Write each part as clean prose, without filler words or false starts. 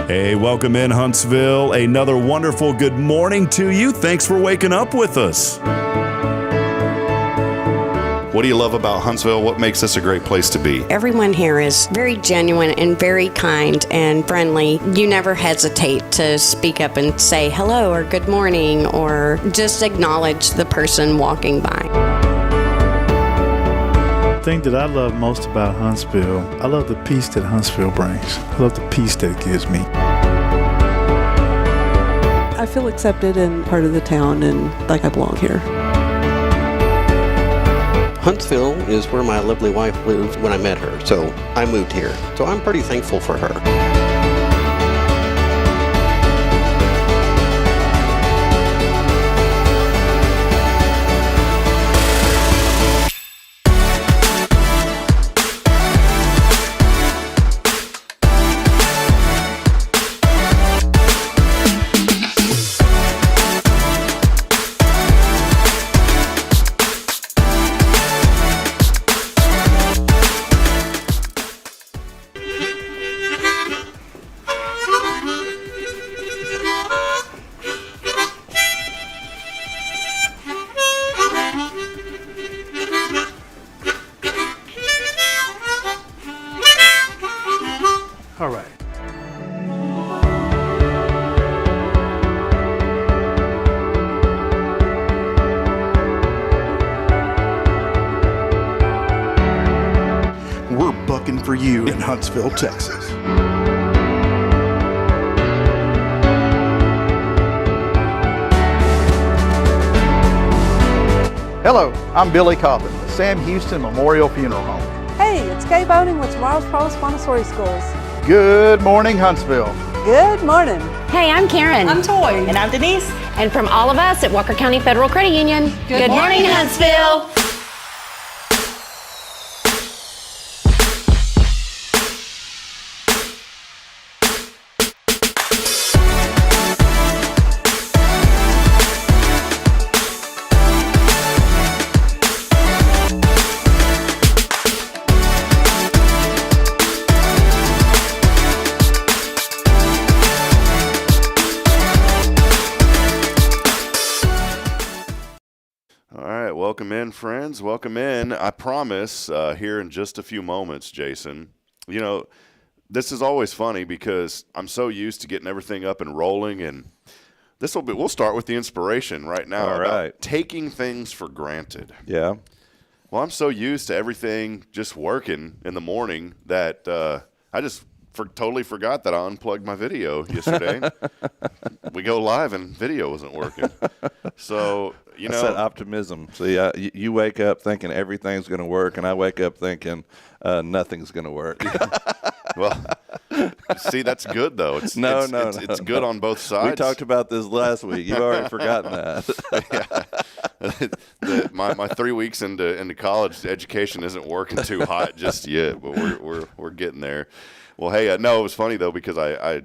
Hey, welcome in Huntsville. Another wonderful good morning to you. Thanks for waking up with us. What do you love about Huntsville? What makes this a great place to be? Everyone here is very genuine and very kind and friendly. You never hesitate to speak up and say hello or good morning or just acknowledge the person walking by. The thing that I love most about Huntsville, I love the peace that Huntsville brings. I love the peace that it gives me. I feel accepted and part of the town and like I belong here. Huntsville is where my lovely wife lived when I met her, so I moved here. So I'm pretty thankful for her. All right. We're bucking for you in Huntsville, Texas. Hello, I'm Billy Cobbin, the Sam Houston Memorial Funeral Home. Hey, it's Kay Boning with Tomorrow's Pros Montessori Schools. Good morning, Huntsville. Good morning. Hey, I'm Karen. I'm Toy. And I'm Denise. And from all of us at Walker County Federal Credit Union, good morning, Huntsville. Welcome in, friends. Welcome in. I promise here in just a few moments, Jason, you know, this is always funny because I'm so used to getting everything up and rolling, and we'll start with the inspiration right now. All right. About taking things for granted. Yeah. Well, I'm so used to everything just working in the morning that I just totally forgot that I unplugged my video yesterday. We go live and video wasn't working. So, you know. That's that optimism. See, you wake up thinking everything's going to work, and I wake up thinking nothing's going to work. Well, see, that's good, though. It's good on both sides. We talked about this last week. You've already forgotten that. My 3 weeks into college education isn't working too hot just yet, but we're getting there. Well, hey, no, it was funny, though, because I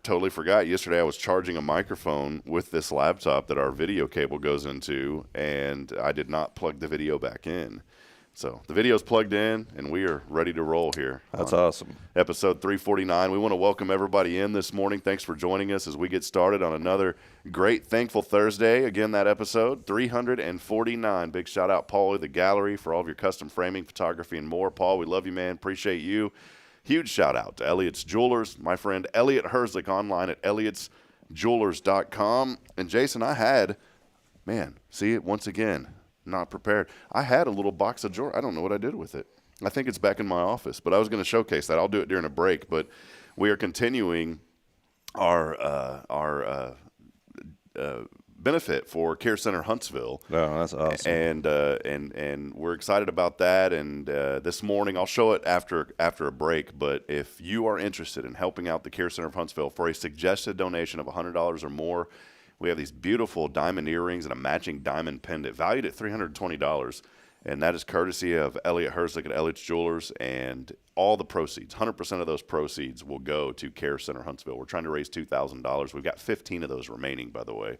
totally forgot. Yesterday I was charging a microphone with this laptop that our video cable goes into, and I did not plug the video back in. So the video's plugged in, and we are ready to roll here. That's awesome. Episode 349. We want to welcome everybody in this morning. Thanks for joining us as we get started on another great Thankful Thursday. Again, that episode, 349. Big shout-out, Paul, the gallery, for all of your custom framing, photography, and more. Paul, we love you, man. Appreciate you. Huge shout-out to Elliott's Jewelers, my friend Elliott Herzlich, online at elliotsjewelers.com. And, Jason, see it once again, not prepared. I had a little box of jewelry. I don't know what I did with it. I think it's back in my office, but I was going to showcase that. I'll do it during a break. But we are continuing our benefit for Care Center Huntsville. Oh, that's awesome. And we're excited about that. And this morning, I'll show it after a break. But if you are interested in helping out the Care Center of Huntsville for a suggested donation of $100 or more, we have these beautiful diamond earrings and a matching diamond pendant valued at $320. And that is courtesy of Elliott Herzlich at Elliott's Jewelers. And all the proceeds, 100% of those proceeds will go to Care Center Huntsville. We're trying to raise $2,000. We've got 15 of those remaining, by the way.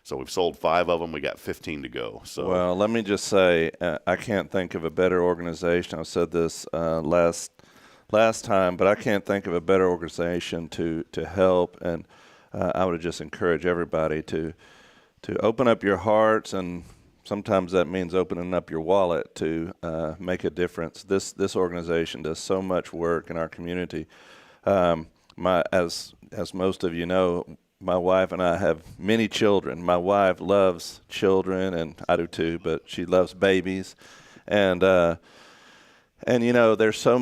So we've sold 5 of them. We got 15 to go. So, well, let me just say, I can't think of a better organization. I said this last last time, but I can't think of a better organization to help. And I would just encourage everybody to open up your hearts, and sometimes that means opening up your wallet to make a difference. This organization does so much work in our community. As most of you know, my wife and I have many children. My wife loves children, and I do too, but she loves babies. And you know, there's so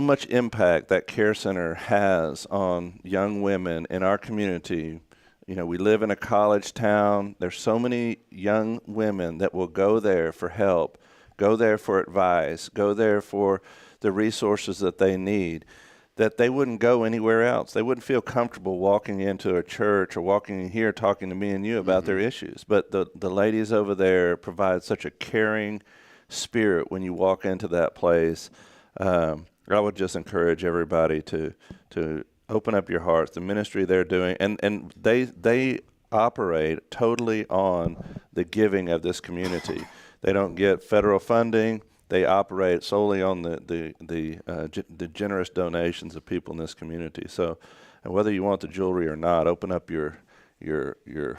much impact that Care Center has on young women in our community. You know, we live in a college town. There's so many young women that will go there for help, go there for advice, go there for the resources that they need, that they wouldn't go anywhere else. They wouldn't feel comfortable walking into a church or walking in here talking to me and you about their issues. But the ladies over there provide such a caring spirit when you walk into that place. I would just encourage everybody to open up your hearts. The ministry they're doing, and they operate totally on the giving of this community. They don't get federal funding. They operate solely on the generous donations of people in this community. So, and whether you want the jewelry or not, open up your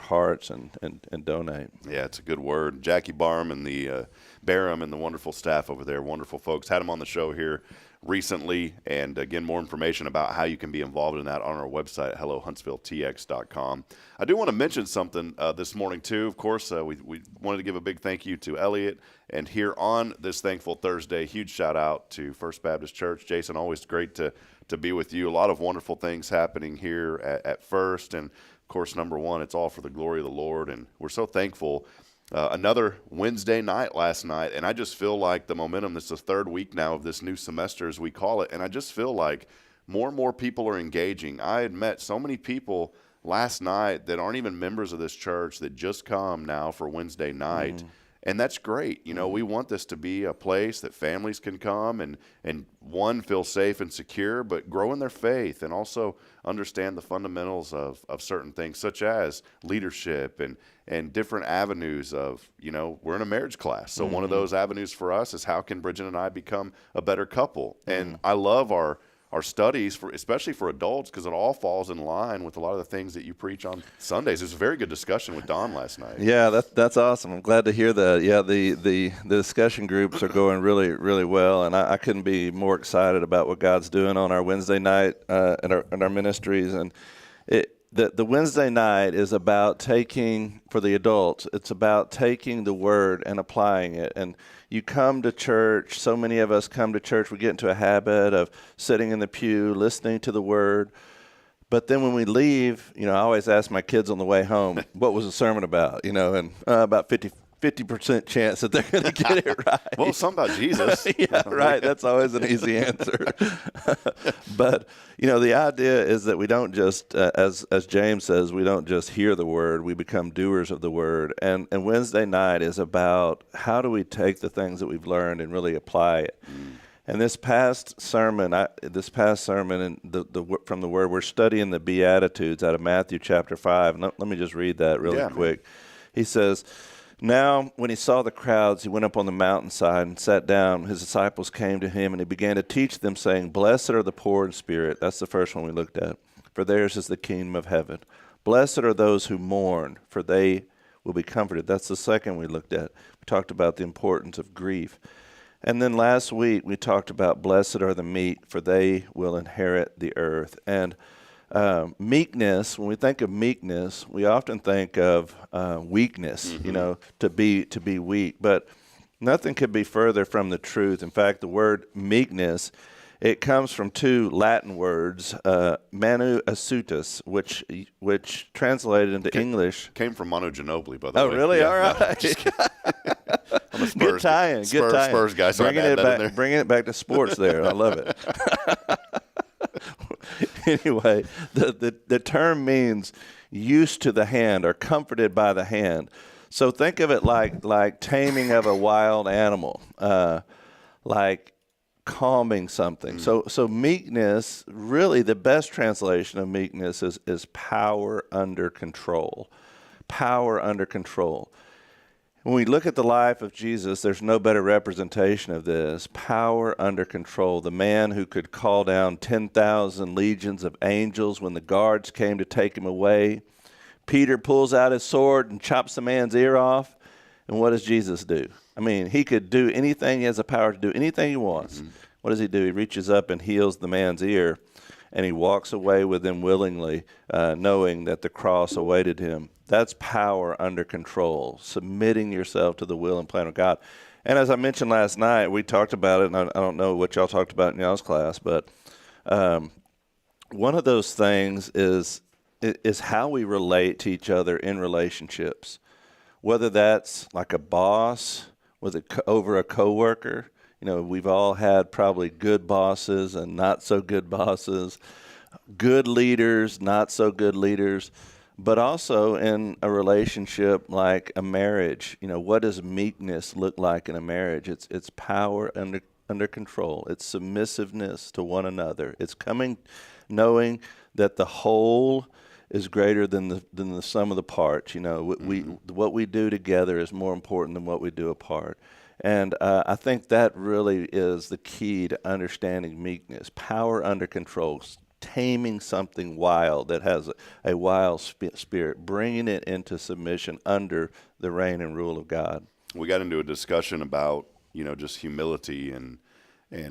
hearts and donate. Yeah, it's a good word. Jackie Barham and the Barham and the wonderful staff over there, wonderful folks. Had them on the show here recently, and again, more information about how you can be involved in that on our website at hellohuntsvilletx.com. I do want to mention something this morning too. Of course, we wanted to give a big thank you to Elliot, and here on this Thankful Thursday, huge shout out to First Baptist Church. Jason, always great to be with you. A lot of wonderful things happening here at First, and of course, number one, it's all for the glory of the Lord, and we're so thankful. Another Wednesday night last night, and I just feel like the momentum, this is the third week now of this new semester, as we call it, and I just feel like more and more people are engaging. I had met so many people last night that aren't even members of this church that just come now for Wednesday night. And that's great. You know, we want this to be a place that families can come and one, feel safe and secure, but grow in their faith and also understand the fundamentals of certain things, such as leadership and different avenues of, you know, we're in a marriage class. So one of those avenues for us is how can Bridget and I become a better couple? And I love our studies, especially for adults, because it all falls in line with a lot of the things that you preach on Sundays. It was a very good discussion with Don last night. Yeah, that's awesome. I'm glad to hear that. Yeah, the discussion groups are going really, really well, and I couldn't be more excited about what God's doing on our Wednesday night in our ministries. And the Wednesday night is about taking, for the adults, it's about taking the word and applying it. And you come to church, so many of us come to church, we get into a habit of sitting in the pew, listening to the word. But then when we leave, you know, I always ask my kids on the way home, what was the sermon about? You know, and about 50% chance that they're going to get it right. Well, something about Jesus. Yeah, right. That's always an easy answer. But, you know, the idea is that we don't just, as James says, we don't just hear the word, we become doers of the word. And Wednesday night is about how do we take the things that we've learned and really apply it. And this past sermon, and from the word, we're studying the Beatitudes out of Matthew chapter 5. And let me just read that really quick. He says, "Now, when he saw the crowds, he went up on the mountainside and sat down. His disciples came to him, and he began to teach them, saying, 'Blessed are the poor in spirit.'" That's the first one we looked at. "For theirs is the kingdom of heaven. Blessed are those who mourn, for they will be comforted." That's the second we looked at. We talked about the importance of grief. And then last week, we talked about blessed are the meek, for they will inherit the earth. And meekness, when we think of meekness, we often think of weakness, you know, to be weak. But nothing could be further from the truth. In fact, the word meekness, it comes from two Latin words, manu asutus, which translated into English came from Manu Ginobili, by the way. Oh, really? Yeah, all right. I'm a Spurs, good tie-in. Spurs guy. So Bringing it back to sports there. I love it. Anyway, the term means used to the hand or comforted by the hand. So think of it like taming of a wild animal, like calming something. So meekness, really the best translation of meekness is power under control. Power under control. When we look at the life of Jesus, there's no better representation of this. Power under control. The man who could call down 10,000 legions of angels when the guards came to take him away. Peter pulls out his sword and chops the man's ear off. And what does Jesus do? I mean, he could do anything. He has the power to do anything he wants. Mm-hmm. What does he do? He reaches up and heals the man's ear, and he walks away with him willingly, knowing that the cross awaited him. That's power under control, submitting yourself to the will and plan of God. And as I mentioned last night, we talked about it, and I don't know what y'all talked about in y'all's class, but one of those things is how we relate to each other in relationships, whether that's like a boss over a coworker. You know, we've all had probably good bosses and not so good bosses, good leaders, not so good leaders, but also in a relationship like a marriage. You know, what does meekness look like in a marriage? It's power under control. It's submissiveness to one another. It's knowing that the whole is greater than the sum of the parts. You know, what we do together is more important than what we do apart. And I think that really is the key to understanding meekness, power under control, taming something wild that has a wild spirit, bringing it into submission under the reign and rule of God. We got into a discussion about, you know, just humility and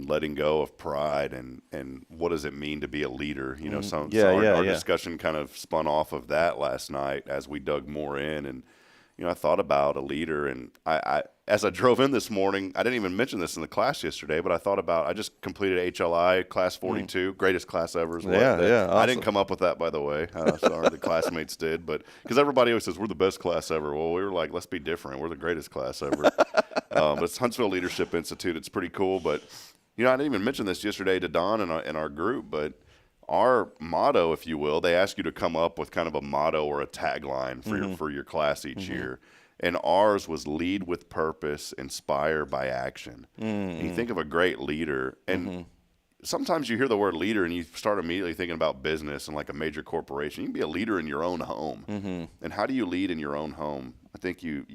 letting go of pride and what does it mean to be a leader. You know, our discussion kind of spun off of that last night as we dug more in. And, you know, I thought about a leader, and I as I drove in this morning, I didn't even mention this in the class yesterday, but I thought about, I just completed HLI class 42, greatest class ever as well. Awesome. I didn't come up with that, by the way. Sorry, the classmates did, but because everybody always says we're the best class ever. Well, we were like, let's be different. We're the greatest class ever. But it's Huntsville Leadership Institute. It's pretty cool. But, you know, I didn't even mention this yesterday to Don in our group, but our motto, if you will, they ask you to come up with kind of a motto or a tagline for your class each year. And ours was lead with purpose, inspire by action. And you think of a great leader, and sometimes you hear the word leader and you start immediately thinking about business and like a major corporation. You can be a leader in your own home. And how do you lead in your own home? I think you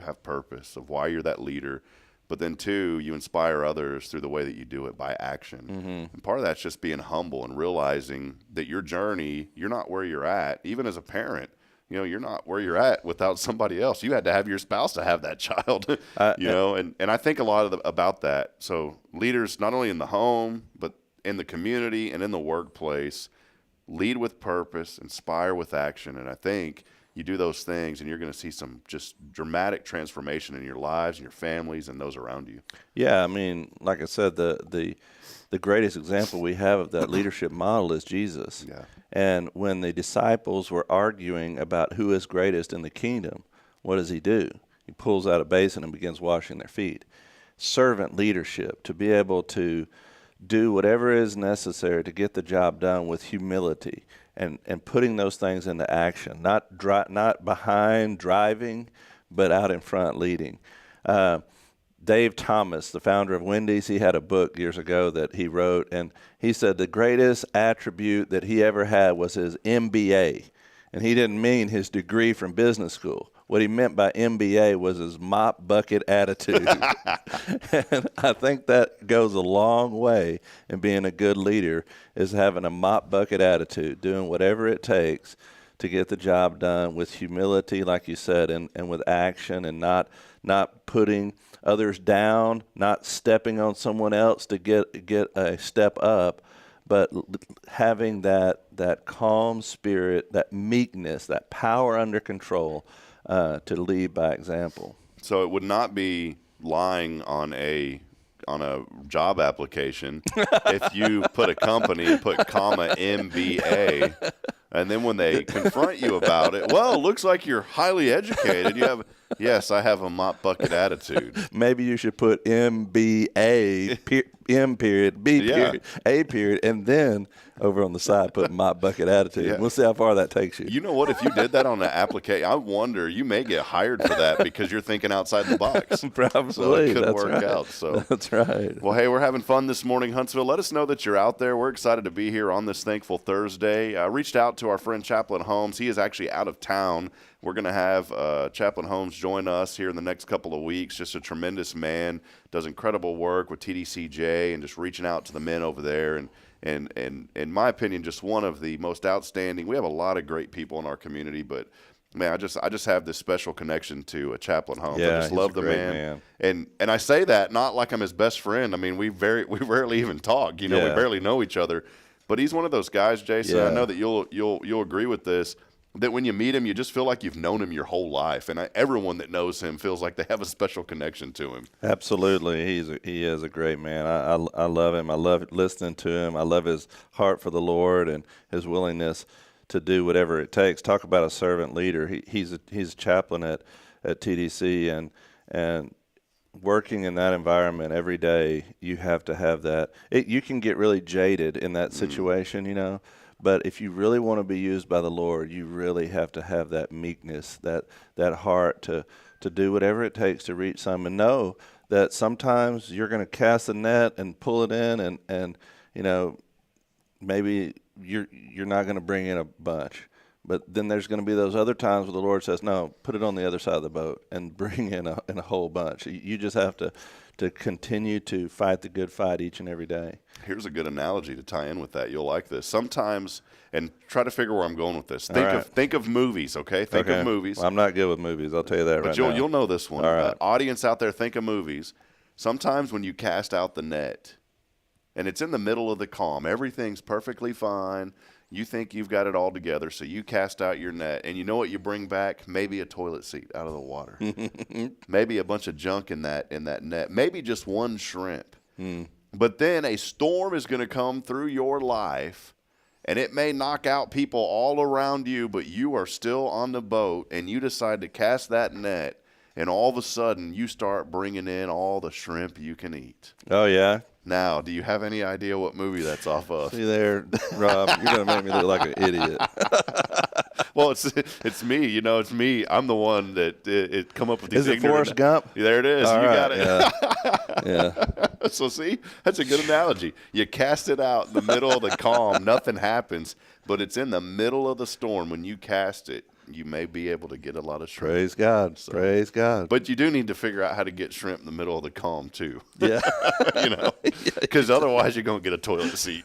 have purpose of why you're that leader. But then, two, you inspire others through the way that you do it by action. And part of that's just being humble and realizing that your journey, you're not where you're at. Even as a parent, you know, you're not where you're at without somebody else. You had to have your spouse to have that child, you know, and I think a lot about that. So leaders, not only in the home, but in the community and in the workplace, lead with purpose, inspire with action. And I think you do those things and you're going to see some just dramatic transformation in your lives and your families and those around you. Yeah, I mean, like I said, the greatest example we have of that leadership model is Jesus. Yeah. And when the disciples were arguing about who is greatest in the kingdom, what does he do? He pulls out a basin and begins washing their feet. Servant leadership, to be able to do whatever is necessary to get the job done with humility and putting those things into action, not behind driving, but out in front leading. Dave Thomas, the founder of Wendy's, he had a book years ago that he wrote, and he said the greatest attribute that he ever had was his MBA. And he didn't mean his degree from business school. What he meant by MBA was his mop bucket attitude. And I think that goes a long way in being a good leader, is having a mop bucket attitude, doing whatever it takes to get the job done with humility, like you said, and with action, and not putting others down, not stepping on someone else to get a step up, but having that calm spirit, that meekness, that power under control to lead by example. So it would not be lying on a job application if you put a company and put comma MBA, and then when they confront you about it, well, it looks like you're highly educated. Yes, I have a mop bucket attitude. Maybe you should put MBA, M period, B period, A period, and then over on the side put mop bucket attitude. Yeah. We'll see how far that takes you. You know what? If you did that on the application, I wonder, you may get hired for that because you're thinking outside the box. Probably. So it could work out. So that's right. Well, hey, we're having fun this morning, Huntsville. Let us know that you're out there. We're excited to be here on this Thankful Thursday. I reached out to our friend Chaplain Holmes. He is actually out of town We're going to have Chaplain Holmes join us here in the next couple of weeks. Just a tremendous man, does incredible work with TDCJ and just reaching out to the men over there. And in my opinion, just one of the most outstanding. We have a lot of great people in our community, but man, I just have this special connection to Chaplain Holmes. Yeah, I just he's love a the great man. man. And I say that not like I'm his best friend. I mean, we rarely even talk. You know, we Yeah. barely know each other. But he's one of those guys, Jason. Yeah. I know that you'll agree with this. That when you meet him, you just feel like you've known him your whole life, and everyone that knows him feels like they have a special connection to him. Absolutely, he is a great man. I love him. I love listening to him. I love his heart for the Lord and his willingness to do whatever it takes. Talk about a servant leader. He's a chaplain at TDC, and working in that environment every day, you have to have that. You can get really jaded in that situation, you know. But if you really want to be used by the Lord, you really have to have that meekness, that heart to do whatever it takes to reach some, and know that sometimes you're going to cast the net and pull it in, and you know, maybe you're not going to bring in a bunch. But then there's going to be those other times where the Lord says, no, put it on the other side of the boat and bring in a whole bunch. You just have to continue to fight the good fight each and every day. Here's a good analogy to tie in with that. You'll like this. Sometimes, and try to figure where I'm going with this. Think of movies, okay? Think of movies. Well, I'm not good with movies. I'll tell you that but now. You'll know this one. All right. Audience out there, think of movies. Sometimes when you cast out the net, and it's in the middle of the calm, everything's perfectly fine. You think you've got it all together, so you cast out your net, and you know what you bring back? Maybe a toilet seat out of the water. Maybe a bunch of junk in that net. Maybe just one shrimp. But then a storm is going to come through your life, and it may knock out people all around you, but you are still on the boat, and you decide to cast that net, and all of a sudden you start bringing in all the shrimp you can eat. Oh, yeah? Now, do you have any idea what movie that's off of? See there, Rob, you're going to make me look like an idiot. Well, it's me. You know, it's me. I'm the one that it come up with these. Is it Forrest Gump? There it is. All you right, got it. Yeah. So see, that's a good analogy. You cast it out in the middle of the calm, nothing happens, but it's in the middle of the storm when you cast it. You may be able to get a lot of shrimp. Praise God. So, praise God. But you do need to figure out how to get shrimp in the middle of the calm too. Yeah. You know, because otherwise you're going to get a toilet seat.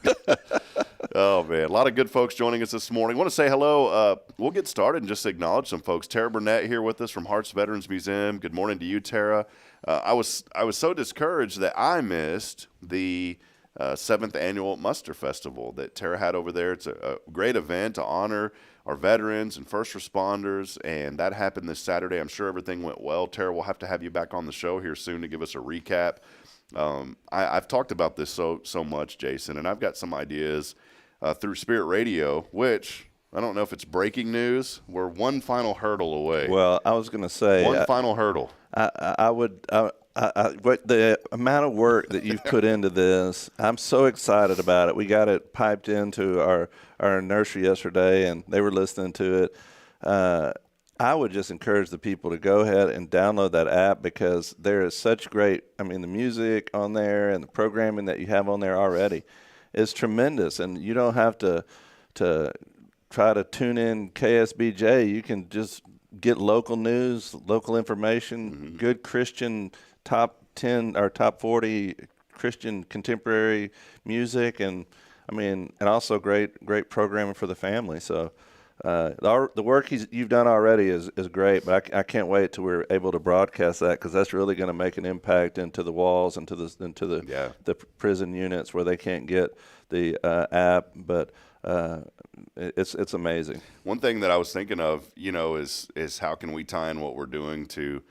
Oh, man. A lot of good folks joining us this morning. I want to say hello. We'll get started and just acknowledge some folks. Tara Burnett here with us from Hearts Veterans Museum. Good morning to you, Tara. I was so discouraged that I missed the 7th Annual Muster Festival that Tara had over there. It's a great event to honor our veterans and first responders, and that happened this Saturday. I'm sure everything went well. Tara, we'll have to have you back on the show here soon to give us a recap. I've talked about this so much, Jason, and I've got some ideas through Spirit Radio, which I don't know if it's breaking news. We're one final hurdle away. Well, I was going to say one final hurdle. But the amount of work that you've put into this, I'm so excited about it. We got it piped into our nursery yesterday, and they were listening to it. I would just encourage the people to go ahead and download that app, because there is such great, the music on there and the programming that you have on there already is tremendous. And you don't have to try to tune in KSBJ. You can just get local news, local information, good Christian top 10 or top 40 Christian contemporary music, and also great programming for the family. So the work you've done already is great, but I can't wait till we're able to broadcast that, because that's really going to make an impact into the walls, into the prison units where they can't get the app. But it's amazing. One thing that I was thinking of, is how can we tie in what we're doing to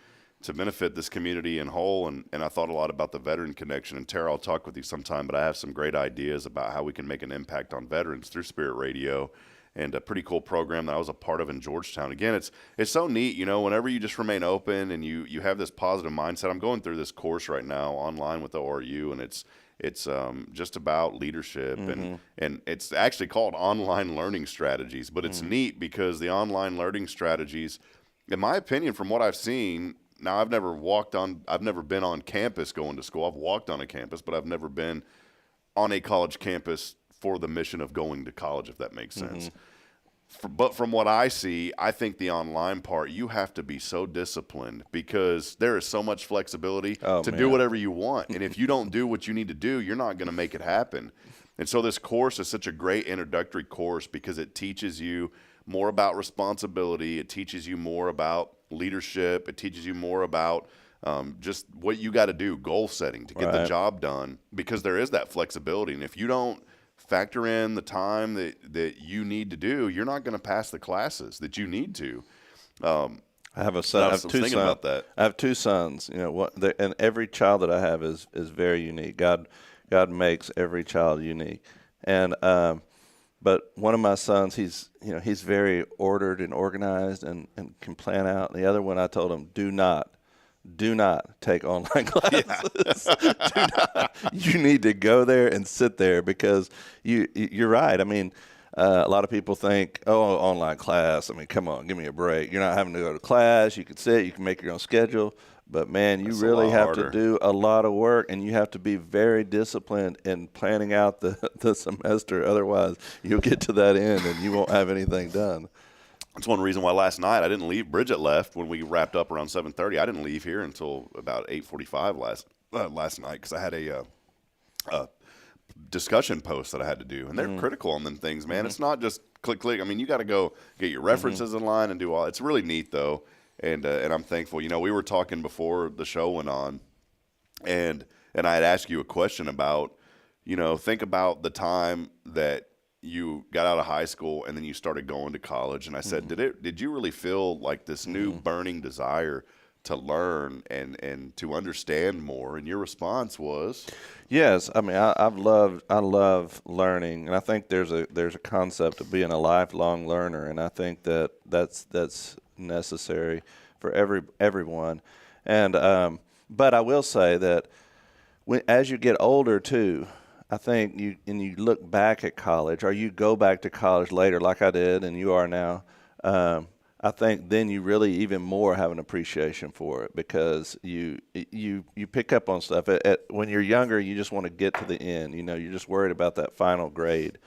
benefit this community in whole, and I thought a lot about the veteran connection. And Tara, I'll talk with you sometime, but I have some great ideas about how we can make an impact on veterans through Spirit Radio, and a pretty cool program that I was a part of in Georgetown. Again, it's so neat, whenever you just remain open and you have this positive mindset. I'm going through this course right now online with the ORU, and it's just about leadership, and it's actually called Online Learning Strategies. But it's neat because the online learning strategies, in my opinion, from what I've seen, now I've never been on campus going to school. I've walked on a campus, but I've never been on a college campus for the mission of going to college, if that makes sense. But from what I see, I think the online part, you have to be so disciplined because there is so much flexibility to do whatever you want. And if you don't do what you need to do, you're not going to make it happen. And so this course is such a great introductory course because it teaches you more about responsibility. It teaches you more about leadership. It teaches you more about just what you got to do, goal setting to get the job done, because there is that flexibility. And if you don't factor in the time that you need to do, you're not going to pass the classes that you need to. I have a son. I have two sons. About that. I have two sons. You know what? And every child that I have is very unique. God makes every child unique. And but one of my sons, he's very ordered and organized and can plan out. And the other one, I told him, do not take online classes. Do not. You need to go there and sit there because you're right. I mean, a lot of people think, oh, online class. I mean, come on, give me a break. You're not having to go to class. You can sit. You can make your own schedule. But, man, you really have to do a lot of work, and you have to be very disciplined in planning out the semester. Otherwise, you'll get to that end, and you won't have anything done. That's one reason why last night I didn't leave. Bridget left when we wrapped up around 7:30. I didn't leave here until about 8:45 last night because I had a discussion post that I had to do, and they're critical on them things, man. It's not just click. I mean, you got to go get your references in line and do all. It's really neat though, and I'm thankful. You know, we were talking before the show went on, and I had asked you a question about, you know, think about the time that you got out of high school and then you started going to college, and I said, did you really feel like this new burning desire to learn and to understand more? And your response was, yes. I mean, I love learning, and I think there's a concept of being a lifelong learner, and I think that's necessary for everyone. And but I will say that as you get older too, I think you look back at college, or you go back to college later, like I did, and you are now. I think then you really even more have an appreciation for it because you pick up on stuff. When you're younger, you just want to get to the end. You know, you're just worried about that final grade.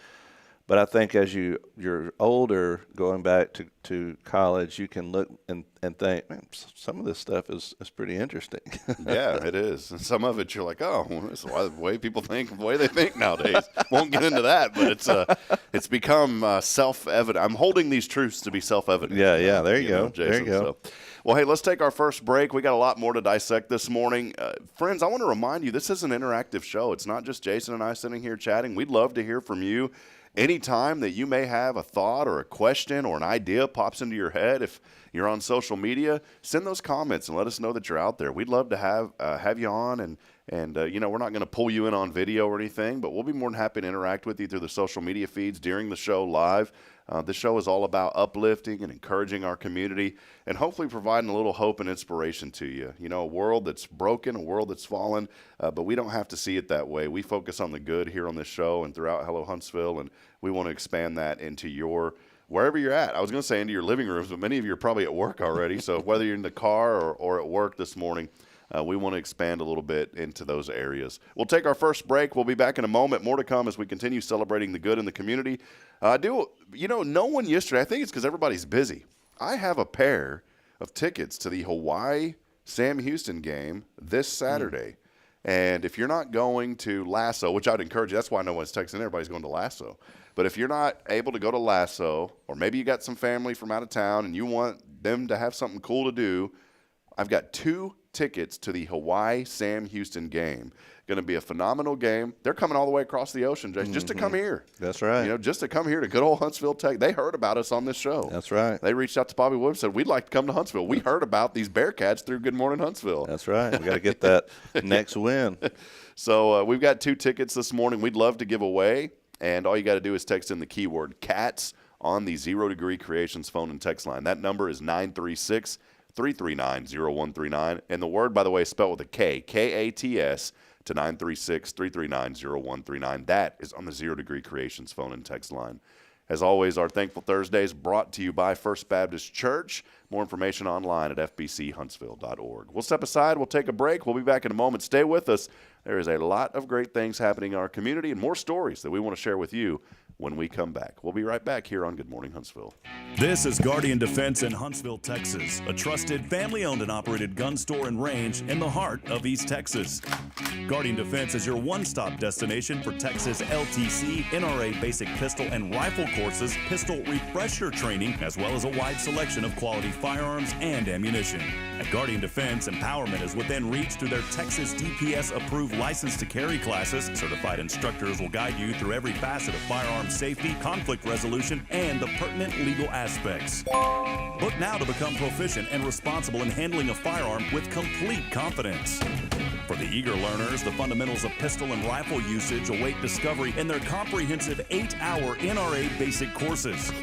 But I think as you're older, going back to college, you can look and think, man, some of this stuff is pretty interesting. Yeah, it is. And some of it you're like, oh, well, this is the way people think, the way they think nowadays. Won't get into that, but it's become self-evident. I'm holding these truths to be self-evident. Yeah, there you go. Jason, there you go. So. Well, hey, let's take our first break. We got a lot more to dissect this morning. Friends, I want to remind you, this is an interactive show. It's not just Jason and I sitting here chatting. We'd love to hear from you. Anytime that you may have a thought or a question or an idea pops into your head, if you're on social media, send those comments and let us know that you're out there. We'd love to have you on, and you know, we're not going to pull you in on video or anything, but we'll be more than happy to interact with you through the social media feeds during the show live. This show is all about uplifting and encouraging our community and hopefully providing a little hope and inspiration to you. You know, a world that's broken, a world that's fallen, but we don't have to see it that way. We focus on the good here on this show and throughout Hello Huntsville, and we want to expand that into wherever you're at. I was going to say into your living rooms, but many of you are probably at work already. So whether you're in the car or at work this morning, we want to expand a little bit into those areas. We'll take our first break. We'll be back in a moment. More to come as we continue celebrating the good in the community. No one yesterday, I think it's because everybody's busy. I have a pair of tickets to the Hawaii Sam Houston game this Saturday. And if you're not going to Lasso, which I'd encourage you, that's why no one's texting, everybody's going to Lasso. But if you're not able to go to Lasso, or maybe you got some family from out of town and you want them to have something cool to do, I've got 2 tickets to the Hawaii Sam Houston game. Going to be a phenomenal game. They're coming all the way across the ocean, Jason, just to come here. That's right. You know, just to come here to good old Huntsville, Tech. They heard about us on this show. That's right. They reached out to Bobby Wood and said, we'd like to come to Huntsville. We heard about these Bearcats through Good Morning Huntsville. That's right. We got to get that next win. So we've got 2 tickets this morning we'd love to give away, and all you got to do is text in the keyword CATS on the 0 Degree Creations phone and text line. That number is 936-339-0139, and the word, by the way, is spelled with a K, K-A-T-S, to 936-339-0139. That is on the 0 Degree Creations phone and text line. As always, our Thankful Thursdays brought to you by First Baptist Church. More information online at fbchuntsville.org. We'll step aside. We'll take a break. We'll be back in a moment. Stay with us. There is a lot of great things happening in our community and more stories that we want to share with you when we come back. We'll be right back here on Good Morning Huntsville. This is Guardian Defense in Huntsville, Texas, a trusted family-owned and operated gun store and range in the heart of East Texas. Guardian Defense is your one-stop destination for Texas LTC, NRA basic pistol and rifle courses, pistol refresher training, as well as a wide selection of quality firearms and ammunition. At Guardian Defense, empowerment is within reach through their Texas DPS-approved license to carry classes. Certified instructors will guide you through every facet of firearm safety, conflict resolution, and the pertinent legal aspects. Book now to become proficient and responsible in handling a firearm with complete confidence. For the eager learners, the fundamentals of pistol and rifle usage await discovery in their comprehensive 8-hour NRA basic courses.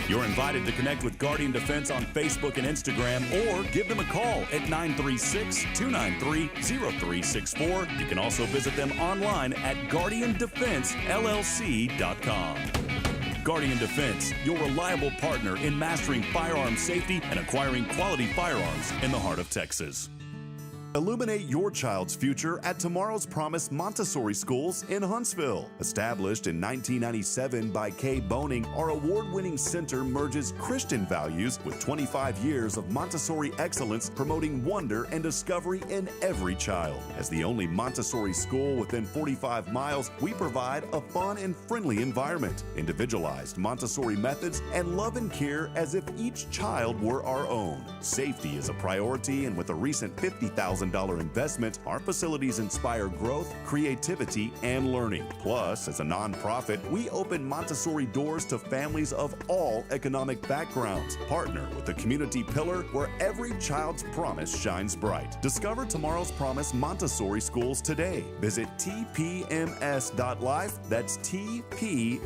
You're invited to connect with Guardian Defense on Facebook and Instagram, or give them a call at 936-293-0364. You can also visit them online at guardiandefensellc.com. Guardian Defense, your reliable partner in mastering firearm safety and acquiring quality firearms in the heart of Texas. Illuminate your child's future at Tomorrow's Promise Montessori Schools in Huntsville. Established in 1997 by Kay Boning, our award-winning center merges Christian values with 25 years of Montessori excellence, promoting wonder and discovery in every child. As the only Montessori school within 45 miles, we provide a fun and friendly environment, individualized Montessori methods, and love and care as if each child were our own. Safety is a priority, and with a recent $50,000 investment, our facilities inspire growth, creativity, and learning. Plus, as a nonprofit, we open Montessori doors to families of all economic backgrounds. Partner with the community pillar where every child's promise shines bright. Discover Tomorrow's Promise Montessori Schools today. Visit tpms.life. That's tpms.life.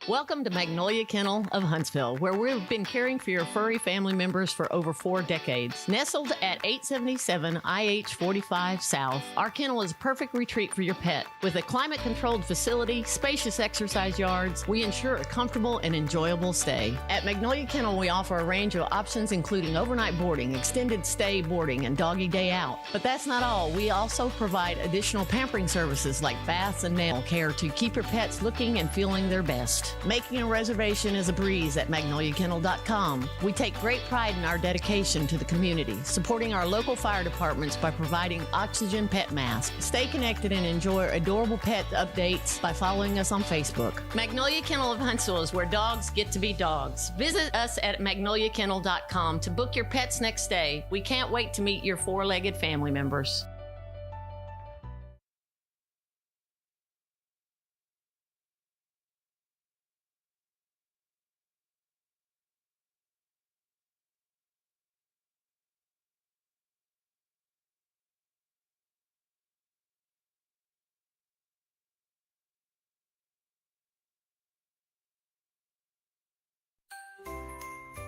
Welcome to Magnolia Kennel of Huntsville, where we've been caring for your furry family members for over 4 decades. Nestled at 877 IH 45 South, our kennel is a perfect retreat for your pet. With a climate-controlled facility, spacious exercise yards, we ensure a comfortable and enjoyable stay. At Magnolia Kennel, we offer a range of options including overnight boarding, extended stay boarding, and doggy day out. But that's not all. We also provide additional pampering services like baths and nail care to keep your pets looking and feeling their best. Making a reservation is a breeze at magnoliakennel.com. We take great pride in our dedication to the community, supporting our local fire departments by providing oxygen pet masks. Stay connected and enjoy adorable pet updates by following us on Facebook. Magnolia Kennel of Huntsville is where dogs get to be dogs. Visit us at magnoliakennel.com to book your pet's next stay. We can't wait to meet your 4-legged family members.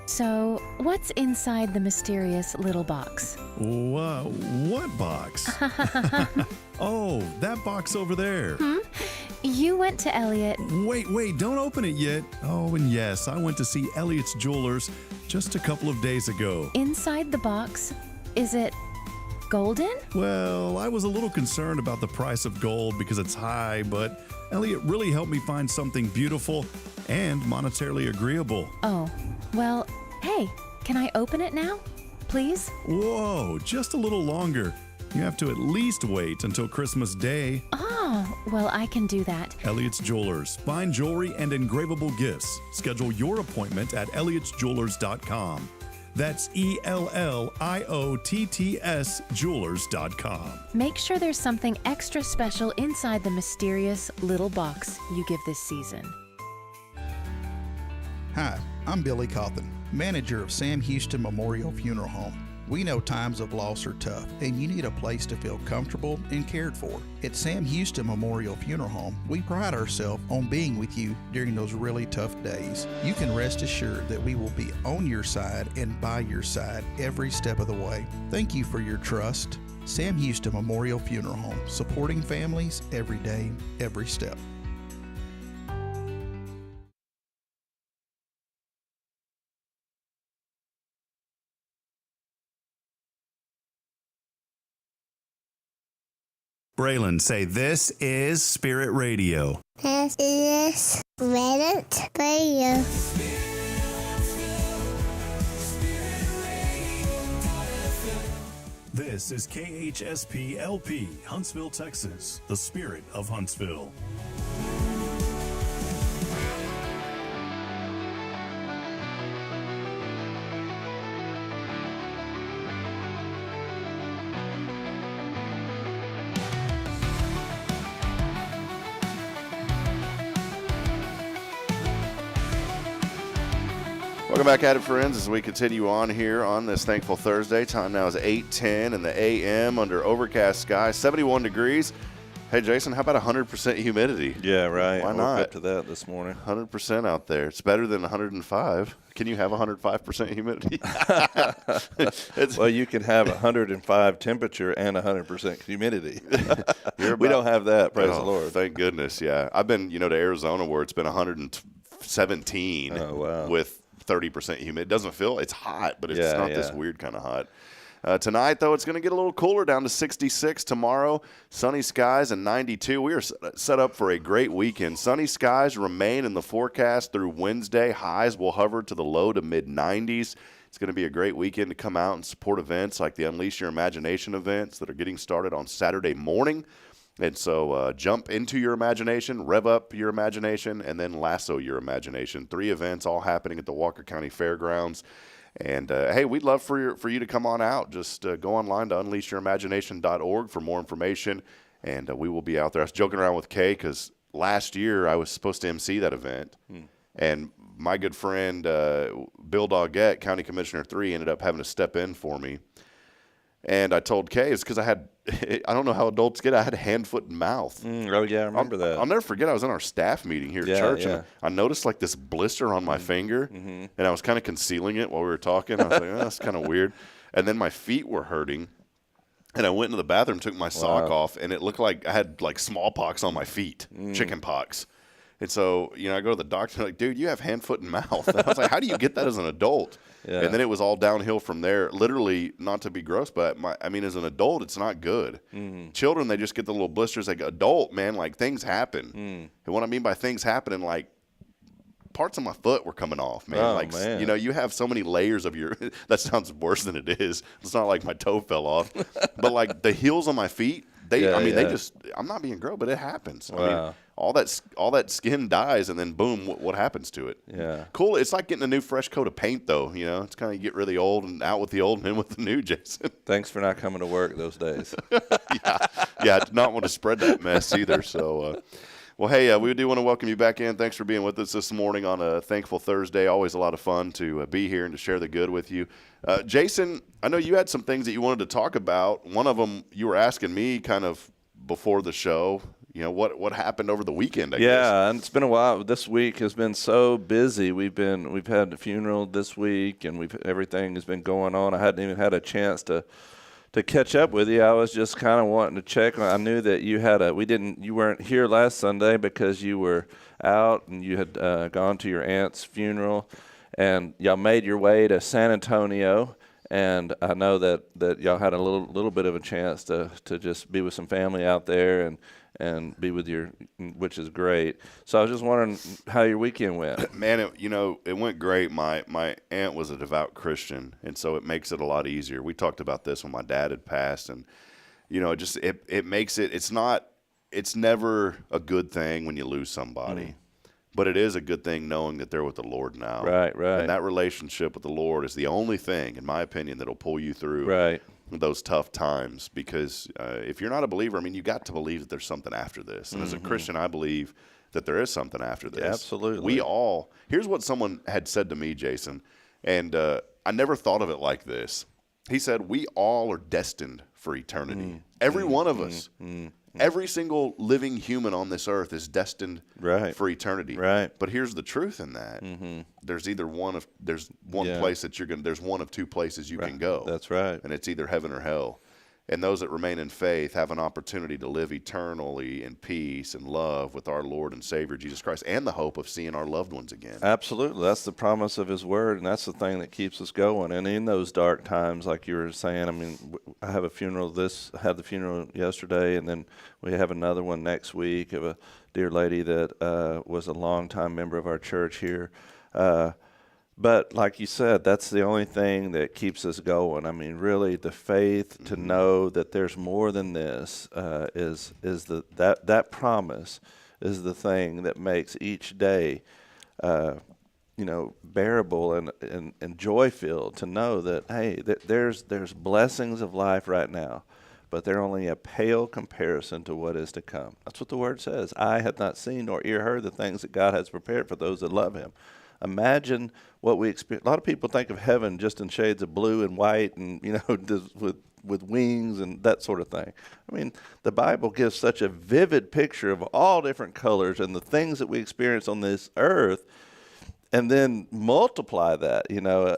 So, what's inside the mysterious little box? What box? Oh, that box over there. You went to Elliot. Wait, don't open it yet. Oh, and yes, I went to see Elliot's Jewelers just a couple of days ago. Inside the box, is it golden? Well, I was a little concerned about the price of gold because it's high, but Elliot really helped me find something beautiful and monetarily agreeable. Oh, well, hey, can I open it now? Please? Whoa, just a little longer. You have to at least wait until Christmas Day. Oh, well, I can do that. Elliot's Jewelers. Fine jewelry and engravable gifts. Schedule your appointment at elliotsjewelers.com. That's ELLIOTTS Jewelers.com. Make sure there's something extra special inside the mysterious little box you give this season. Hi, I'm Billy Cawthon, manager of Sam Houston Memorial Funeral Home. We know times of loss are tough, and you need a place to feel comfortable and cared for. At Sam Houston Memorial Funeral Home, we pride ourselves on being with you during those really tough days. You can rest assured that we will be on your side and by your side every step of the way. Thank you for your trust. Sam Houston Memorial Funeral Home, supporting families every day, every step. Braylon, say this is Spirit Radio. This is Spirit Radio. This is KHSP LP, Huntsville, Texas, the Spirit of Huntsville. Welcome back at it, friends, as we continue on here on this Thankful Thursday. Time now is 8:10 in the a.m. under overcast skies, 71 degrees. Hey, Jason, how about 100% humidity? Yeah, right. Why I woke not? up to that this morning. 100% out there. It's better than 105. Can you have 105% humidity? Well, you can have 105 temperature and 100% humidity. We don't have that, praise the Lord. Thank goodness, yeah. I've been, to Arizona where it's been 117 with 30% humid. It doesn't feel, it's hot, but it's not this weird kind of hot. Tonight, though, it's going to get a little cooler, down to 66. Tomorrow, sunny skies and 92. We are set up for a great weekend. Sunny skies remain in the forecast through Wednesday. Highs will hover to the low to mid-90s. It's going to be a great weekend to come out and support events like the Unleash Your Imagination events that are getting started on Saturday morning. And so jump into your imagination, rev up your imagination, and then lasso your imagination. 3 events all happening at the Walker County Fairgrounds. And, hey, we'd love for you to come on out. Just go online to unleashyourimaginationorg for more information, and we will be out there. I was joking around with Kay because last year I was supposed to MC that event, and my good friend Bill Doggett, County Commissioner 3, ended up having to step in for me. And I told Kay it's because I don't know how adults get it. I had hand, foot, and mouth. Oh, yeah, I remember that. I'll never forget, I was in our staff meeting here at church, and I noticed like this blister on my finger, and I was kind of concealing it while we were talking. I was like, oh, that's kind of weird. And then my feet were hurting, and I went into the bathroom, took my sock off, and it looked like I had like smallpox on my feet, chicken pox. And so, I go to the doctor, like, dude, you have hand, foot, and mouth. And I was like, how do you get that as an adult? Yeah. And then it was all downhill from there. Literally, not to be gross, but as an adult, it's not good. Children, they just get the little blisters. Like, adult, man, like, things happen. And what I mean by things happening, like, parts of my foot were coming off, man. Oh, like, man. You have so many layers of your – that sounds worse than it is. It's not like my toe fell off. But, like, the heels on my feet, they just – I'm not being gross, but it happens. Wow. I mean, all that skin dies, and then boom, what happens to it? Yeah, cool. It's like getting a new fresh coat of paint, though. It's kind of you get really old and out with the old and in with the new. Jason, thanks for not coming to work those days. yeah, I did not want to spread that mess either. So, well, hey, we do want to welcome you back in. Thanks for being with us this morning on a Thankful Thursday. Always a lot of fun to be here and to share the good with you. Jason, I know you had some things that you wanted to talk about. One of them you were asking me kind of before the show. What happened over the weekend, I guess. Yeah, and it's been a while. This week has been so busy. We've had a funeral this week, and everything has been going on. I hadn't even had a chance to catch up with you. I was just kind of wanting to check. I knew that you weren't here last Sunday because you were out and you had gone to your aunt's funeral, and y'all made your way to San Antonio. And I know that y'all had a little bit of a chance to just be with some family out there and be with which is great. So I was just wondering how your weekend went. Man, it went great. My aunt was a devout Christian, and so it makes it a lot easier. We talked about this when my dad had passed, and it makes it. It's never a good thing when you lose somebody. But it is a good thing knowing that they're with the Lord now. Right. And that relationship with the Lord is the only thing, in my opinion, that will pull you through those tough times. Because if you're not a believer, you got to believe that there's something after this. And as a Christian, I believe that there is something after this. Yeah, absolutely. Here's what someone had said to me, Jason, and I never thought of it like this. He said, we all are destined for eternity. Every one of us. Every single living human on this earth is destined for eternity. Right. But here's the truth in that: there's one place that there's one of two places you can go. That's right. And it's either heaven or hell. and those that remain in faith have an opportunity to live eternally in peace and love with our Lord and Savior Jesus Christ, and the hope of seeing our loved ones again. Absolutely. That's the promise of his word, and that's the thing that keeps us going. And in those dark times, like you were saying, I mean, I have a funeral I had the funeral yesterday, and then we have another one next week of a dear lady that was a longtime member of our church here. But like you said, that's the only thing that keeps us going. I mean, really, the faith to know that there's more than this is that promise is the thing that makes each day, bearable and joy filled. To know that there's blessings of life right now, but they're only a pale comparison to what is to come. That's what the word says. Eye hath not seen nor ear heard the things that God has prepared for those that love him. Imagine what we experience. A lot of people think of heaven just in shades of blue and white and, with wings and that sort of thing. I mean, the Bible gives such a vivid picture of all different colors and the things that we experience on this earth, and then multiply that,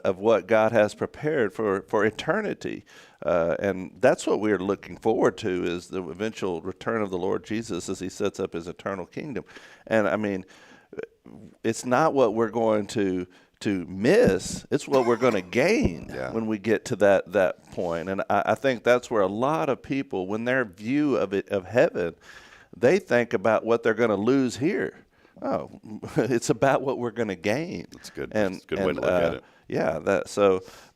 of what God has prepared for eternity. And that's what we're looking forward to, is the eventual return of the Lord Jesus as he sets up his eternal kingdom. And I mean, it's not what we're going to miss, it's what we're going to gain when we get to that point. And I think that's where a lot of people, when their view of heaven, they think about what they're going to lose here. Oh, it's about what we're going to gain. That's good. And That's a good way to look at it. Yeah,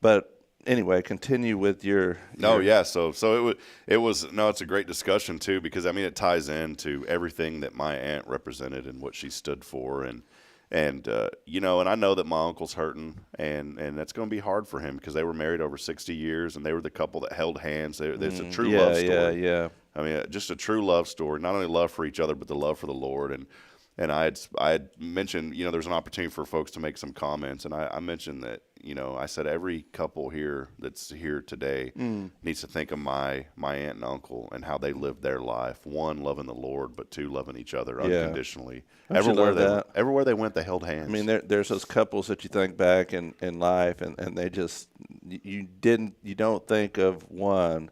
but anyway, continue with your. So it's a great discussion too, because I mean it ties into everything that my aunt represented and what she stood for, and I know that my uncle's hurting, and that's going to be hard for him because they were married over 60 years and they were the couple that held hands. There's a true love story. Yeah. I mean, just a true love story. Not only love for each other, but the love for the Lord. And I had mentioned, there's an opportunity for folks to make some comments, and I mentioned that, I said every couple here that's here today needs to think of my aunt and uncle and how they lived their life. One, loving the Lord, but two, loving each other unconditionally. Everywhere they went, they held hands. I mean, there's those couples that you think back in life, and they just you don't think of one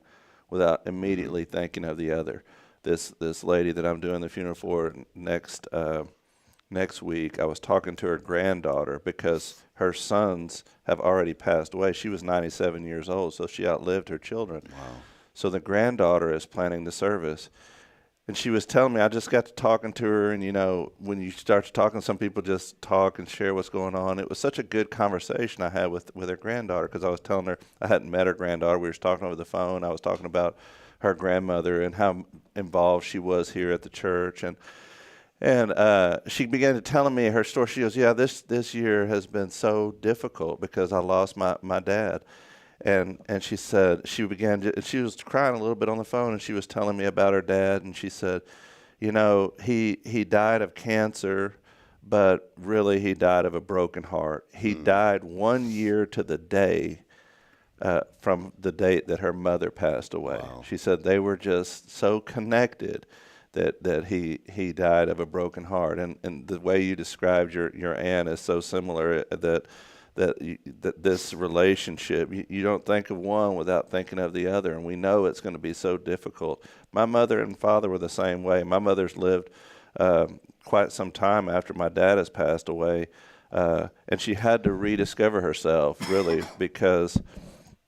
without immediately thinking of the other. This lady that I'm doing the funeral for next week, I was talking to her granddaughter because her sons have already passed away. She was 97 years old, so she outlived her children. Wow. So the granddaughter is planning the service. And she was telling me, I just got to talking to her, and when you start to talking, some people just talk and share what's going on. It was such a good conversation I had with her granddaughter, because I was telling her I hadn't met her granddaughter. We were talking over the phone. I was talking about her grandmother and how involved she was here at the church, and she began to telling me her story. She goes, "Yeah, this year has been so difficult because I lost my dad," and she said she was crying a little bit on the phone, and she was telling me about her dad, and she said, he died of cancer, but really he died of a broken heart. He died 1 year to the day from the date that her mother passed away. Wow. She said they were just so connected that he died of a broken heart. And the way you described your aunt is so similar, that this relationship, you don't think of one without thinking of the other. And we know it's going to be so difficult. My mother and father were the same way. My mother's lived quite some time after my dad has passed away. And she had to rediscover herself, really, because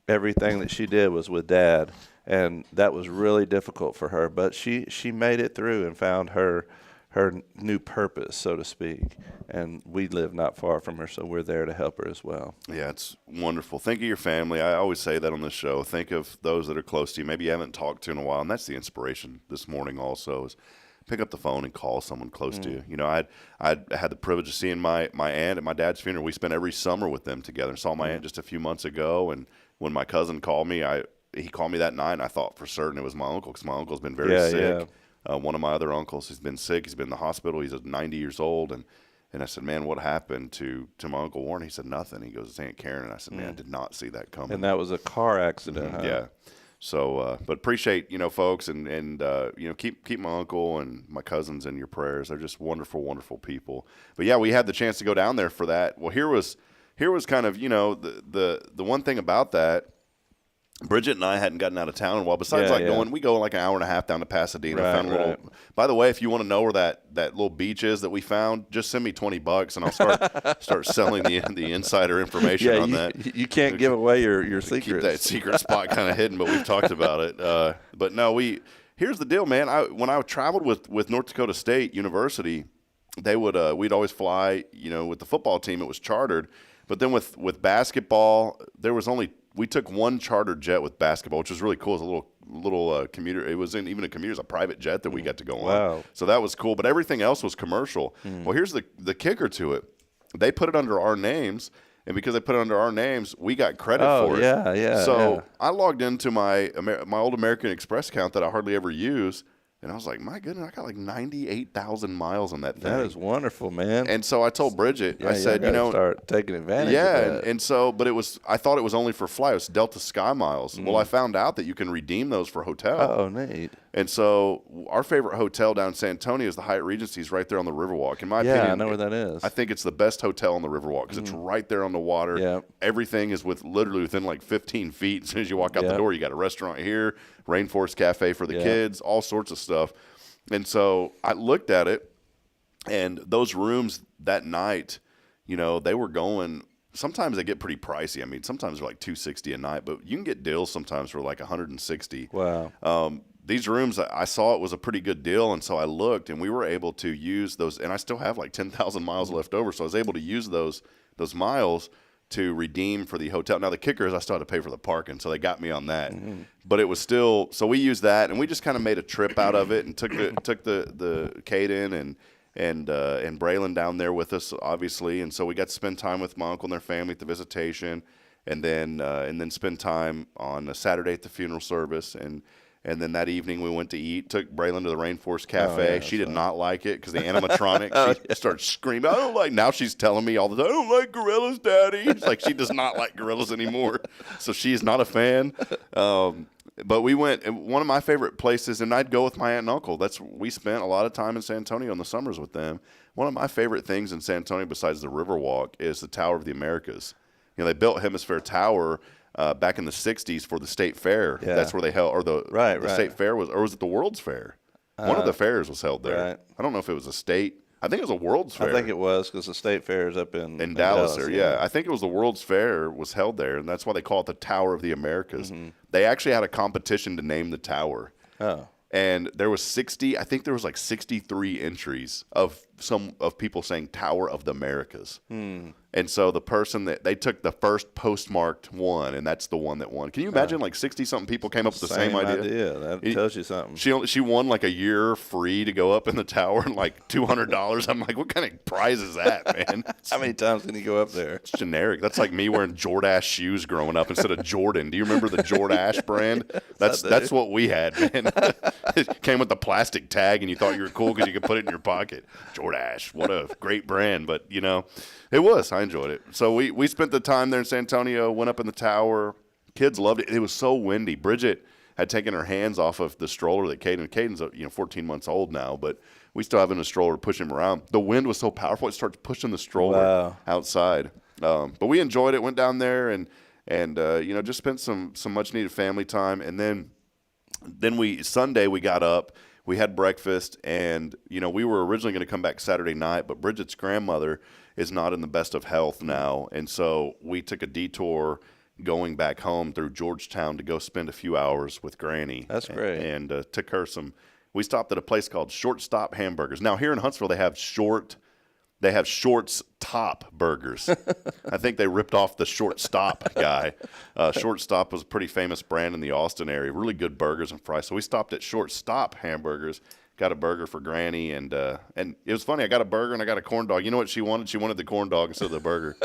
everything that she did was with Dad, and that was really difficult for her. But she made it through and found her new purpose, so to speak. And we live not far from her, so we're there to help her as well. Yeah, it's wonderful. Think of your family. I always say that on this show. Think of those that are close to you, maybe you haven't talked to in a while, and that's the inspiration this morning also, is pick up the phone and call someone close to you. You know, I had the privilege of seeing my aunt at my dad's funeral. We spent every summer with them together. Saw my aunt just a few months ago, and when my cousin called me, he called me that night, and I thought for certain it was my uncle, because my uncle's been very sick. Yeah. One of my other uncles has been sick. He's been in the hospital. He's 90 years old, and I said, "Man, what happened to my Uncle Warren?" He said, "Nothing." He goes, "It's Aunt Karen." And I said, "Man, I did not see that coming." And that was a car accident, huh? Yeah. So, but appreciate, folks, and keep my uncle and my cousins in your prayers. They're just wonderful, wonderful people. But yeah, we had the chance to go down there for that. Well, here was kind of, the one thing about that Bridget and I hadn't gotten out of town in a while. Besides, we go like an hour and a half down to Pasadena. Right, Found a little. By the way, if you want to know where that little beach is that we found, just send me $20 and I'll start selling the insider information on that. You can't give away your secrets. Keep that secret spot kind of hidden, but we've talked about it. But no, here's the deal, man. When I traveled with North Dakota State University, they would we'd always fly. With the football team, it was chartered. But then with basketball, we took one chartered jet with basketball, which was really cool. It was a little commuter. It wasn't even a commuter. It was a private jet that we got to go on. Wow. So that was cool. But everything else was commercial. Well, here's the kicker to it. They put it under our names. And because they put it under our names, we got credit for it. So I logged into my old American Express account that I hardly ever use. And I was like, my goodness, I got like 98,000 miles on that thing. That is wonderful, man. And so I told Bridget, I said, start taking advantage of that. And so, but I thought it was only for flight. It was Delta Sky Miles. Well, I found out that you can redeem those for hotel. Oh, neat. And so our favorite hotel down in San Antonio is the Hyatt Regency. Is right there on the Riverwalk. In my opinion, I know where that is. I think it's the best hotel on the Riverwalk because it's right there on the water. Yeah. Everything is literally within like 15 feet. As soon as you walk out the door, you got a restaurant here, Rainforest Cafe for the kids, all sorts of stuff. And so I looked at it, and those rooms that night, they were going. Sometimes they get pretty pricey. I mean, sometimes they're like $260 a night, but you can get deals sometimes for like $160. Wow. These rooms, I saw it was a pretty good deal, and so I looked, and we were able to use those. And I still have like 10,000 miles left over, so I was able to use those miles to redeem for the hotel. Now, the kicker is I still had to pay for the parking, so they got me on that. But it was still – so we used that, and we just kind of made a trip out of it and took the Caden and Braylon down there with us, obviously. And so we got to spend time with my uncle and their family at the visitation and then spend time on a Saturday at the funeral service. And then that evening we went to eat, took Braylon to the Rainforest Cafe. She did not like it because the animatronic, she started screaming, I don't like, now she's telling me all the time, I don't like gorillas, Daddy. It's like she does not like gorillas anymore. So she is not a fan. But we went, one of my favorite places, and I'd go with my aunt and uncle. We spent a lot of time in San Antonio in the summers with them. One of my favorite things in San Antonio besides the Riverwalk is the Tower of the Americas. They built Hemisphere Tower back in the 60s for the State Fair. Yeah. That's where they held, or the State Fair was, or was it the World's Fair? One of the fairs was held there. Right. I don't know if it was a state. I think it was a World's Fair. I think it was because the State Fair is up in Dallas. Yeah. I think it was the World's Fair was held there, and that's why they call it the Tower of the Americas. They actually had a competition to name the tower. Oh. And there was 63 entries of people saying Tower of the Americas. And so the person that they took the first postmarked one, and that's the one that won. Can you imagine 60-something people came up with the same idea? That tells you something. She won like a year free to go up in the tower and like $200. I'm like, what kind of prize is that, man? How many times can you go up there? It's generic. That's like me wearing Jordache shoes growing up instead of Jordan. Do you remember the Jordache brand? That's what we had, man. It came with the plastic tag, and you thought you were cool because you could put it in your pocket. Jordache, what a great brand. But, it was. I enjoyed it. So we spent the time there in San Antonio, went up in the tower. Kids loved it. It was so windy. Bridget had taken her hands off of the stroller that Caden's 14 months old now, but we still have in a stroller pushing him around. The wind was so powerful, it started pushing the stroller outside. But we enjoyed it, went down there and just spent some much needed family time. And then Sunday we got up. We had breakfast, and, we were originally going to come back Saturday night, but Bridget's grandmother is not in the best of health now. And so we took a detour going back home through Georgetown to go spend a few hours with Granny. That's great. And took her we stopped at a place called Short Stop Hamburgers. Now, here in Huntsville, they have Short's Top Burgers. I think they ripped off the Short Stop guy. Short Stop was a pretty famous brand in the Austin area. Really good burgers and fries. So we stopped at Short Stop Hamburgers, got a burger for Granny, and it was funny. I got a burger and I got a corn dog. You know what she wanted? She wanted the corn dog instead of the burger.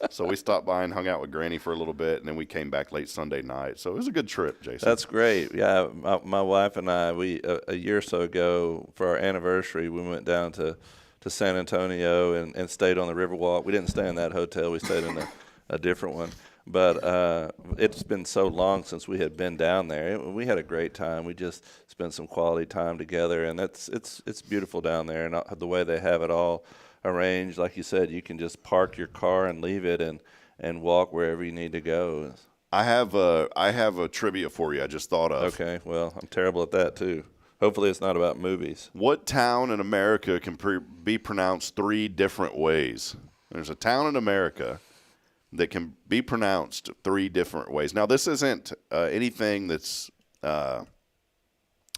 So we stopped by and hung out with Granny for a little bit, and then we came back late Sunday night. So it was a good trip, Jason. That's great. Yeah, my wife and I, a year or so ago for our anniversary, we went down to San Antonio and stayed on the Riverwalk. We didn't stay in that hotel. We stayed in a different one. But it's been so long since we had been down there. We had a great time. We just spent some quality time together, and it's beautiful down there. And the way they have it all arranged, like you said, you can just park your car and leave it and walk wherever you need to go. I have a trivia for you I just thought of. Okay, well, I'm terrible at that too. Hopefully it's not about movies. What town in America can be pronounced 3 different ways? There's a town in America that can be pronounced 3 different ways. Now, this isn't anything that's, what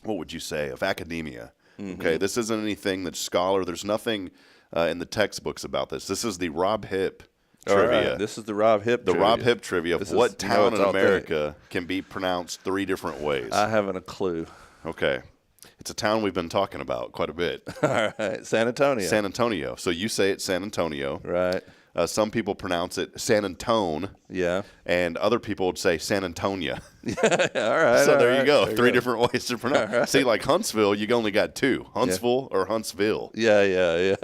would you say, of academia. Mm-hmm. Okay, this isn't anything that's scholar. There's nothing in the textbooks about this. This is the Rob Hipp trivia. Right. This is the Rob Hipp trivia. Rob Hipp trivia of what town in America authentic. can be pronounced 3 different ways. I haven't a clue. Okay. It's a town we've been talking about quite a bit. All right. San Antonio. San Antonio. So you say it's San Antonio. Right. Some people pronounce it San Antone. Yeah. And other people would say San Antonia. All right. So there right. you go. There 3 different ways to pronounce. Right. See, like Huntsville, you only got 2. Huntsville or Huntsville. Yeah.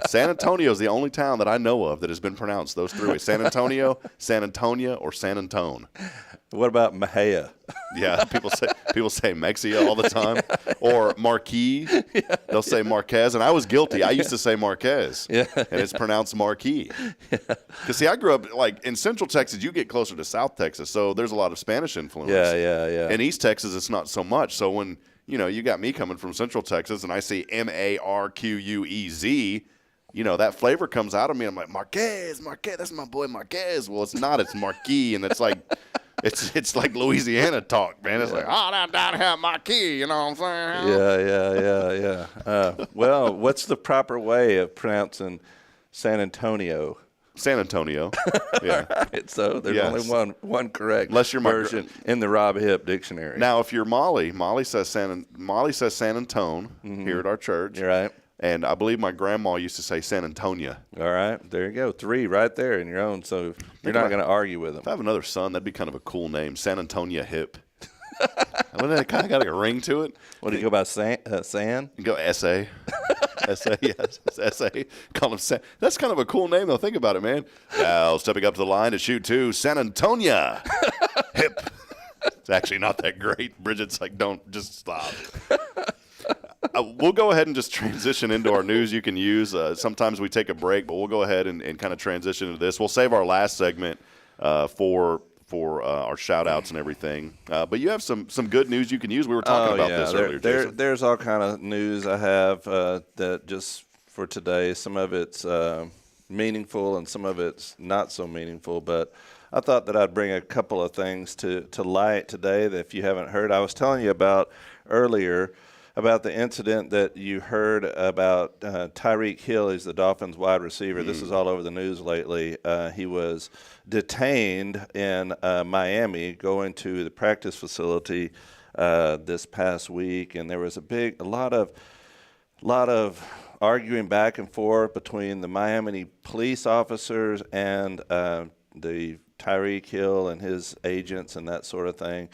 San Antonio is the only town that I know of that has been pronounced those 3 ways. San Antonio, San Antonia, or San Antone. What about Mahia? Yeah, people say Mexia all the time, or Marquis. They'll say Marquez, and I was guilty. I used to say Marquez, and it's pronounced Marquis. Because see, I grew up like in Central Texas. You get closer to South Texas, so there's a lot of Spanish influence. Yeah. In East Texas, it's not so much. So when you got me coming from Central Texas, and I see Marquez, that flavor comes out of me. I'm like Marquez, that's my boy Marquez. Well, it's not. It's Marquis, and it's like. It's like Louisiana talk, man. It's like, down here, Marquis, you know what I'm saying? Yeah. Well, what's the proper way of pronouncing San Antonio? San Antonio. Yeah. Right, so there's only one correct Unless you're version in the Rob Hipp dictionary. Now, if you're Molly says San Antone here at our church. You're right. And I believe my grandma used to say San Antonia. All right. There you go. 3 right there in your own. So you're not going to argue with them. If I have another son, that'd be kind of a cool name. San Antonia Hipp. Wouldn't that kind of got like a ring to it? What do you go by, San? You go S.A. S.A., yes. S.A. Call him San. That's kind of a cool name, though. Think about it, man. Now, stepping up to the line to shoot 2, San Antonia Hipp. It's actually not that great. Bridget's like, don't, just stop. We'll go ahead and just transition into our news you can use. Sometimes we take a break, but we'll go ahead and kind of transition into this. We'll save our last segment for our shout-outs and everything. But you have some good news you can use. We were talking about this earlier, Jason. There's all kind of news I have that just for today. Some of it's meaningful and some of it's not so meaningful. But I thought that I'd bring a couple of things to light today that if you haven't heard. I was telling you about earlier about the incident that you heard about Tyreek Hill. He's the Dolphins wide receiver. This is all over the news lately. He was detained in Miami going to the practice facility this past week, and there was a lot of arguing back and forth between the Miami police officers and the Tyreek Hill and his agents and that sort of thing.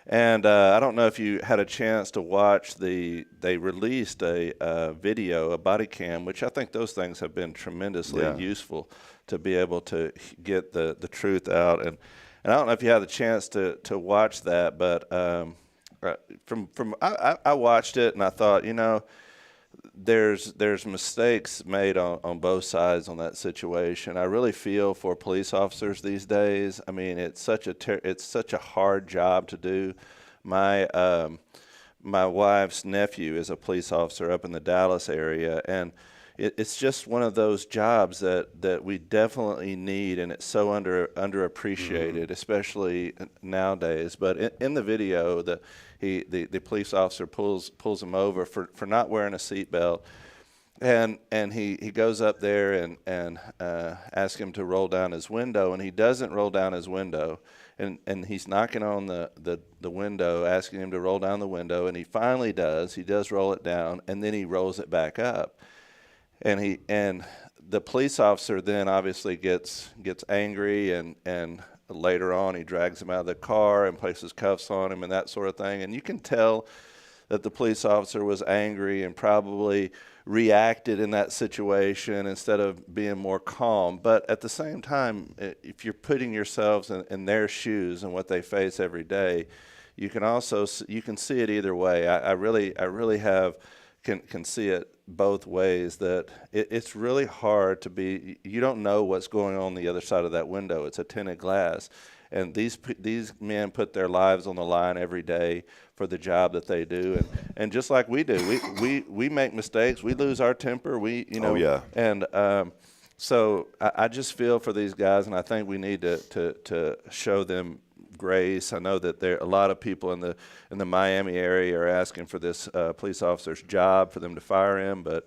And I don't know if you had a chance to watch they released a video, a body cam, which I think those things have been tremendously useful to be able to get the truth out. And I don't know if you had the chance to watch that, but I watched it and I thought, there's mistakes made on both sides on that situation. I really feel for police officers these days. I mean, it's such a hard job to do. My wife's nephew is a police officer up in the Dallas area, and it's just one of those jobs that we definitely need, and it's so underappreciated, especially nowadays. But in the video, the police officer pulls him over for not wearing a seatbelt, and he goes up there and asks him to roll down his window, and he doesn't roll down his window, and he's knocking on the window, asking him to roll down the window, and he finally does. He does roll it down, and then he rolls it back up. And the police officer then obviously gets angry, and later on he drags him out of the car and places cuffs on him and that sort of thing. And you can tell that the police officer was angry and probably reacted in that situation instead of being more calm. But at the same time, if you're putting yourselves in their shoes and what they face every day, you can see it either way. I really can see it both ways, that it's really hard to be, you don't know what's going on the other side of that window. It's a tinted glass. and these men put their lives on the line every day for the job that they do, and just like we do, we make mistakes, we lose our temper, and so I just feel for these guys, and I think we need to show them grace. I know that there a lot of people in the Miami area are asking for this police officer's job, for them to fire him, but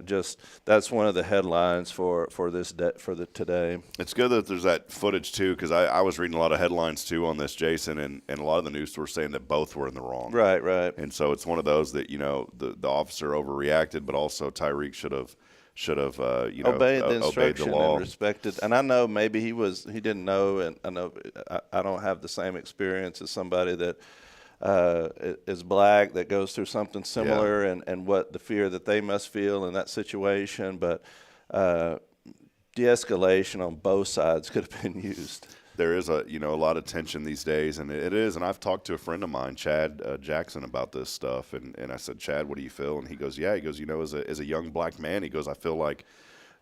just that's one of the headlines for today. It's good that there's that footage too, because I was reading a lot of headlines too on this, Jason, and a lot of the news were saying that both were in the wrong. Right. And so it's one of those that the officer overreacted, but also Tyreek should have obeyed the instruction the law and respected. And I know maybe he didn't know, and I know I don't have the same experience as somebody that is black that goes through something similar, and what the fear that they must feel in that situation. But de-escalation on both sides could have been used. There is a lot of tension these days, and it is. And I've talked to a friend of mine, Chad Jackson, about this stuff, and I said, Chad, what do you feel? And he goes, yeah. He goes, as a young black man, he goes, I feel like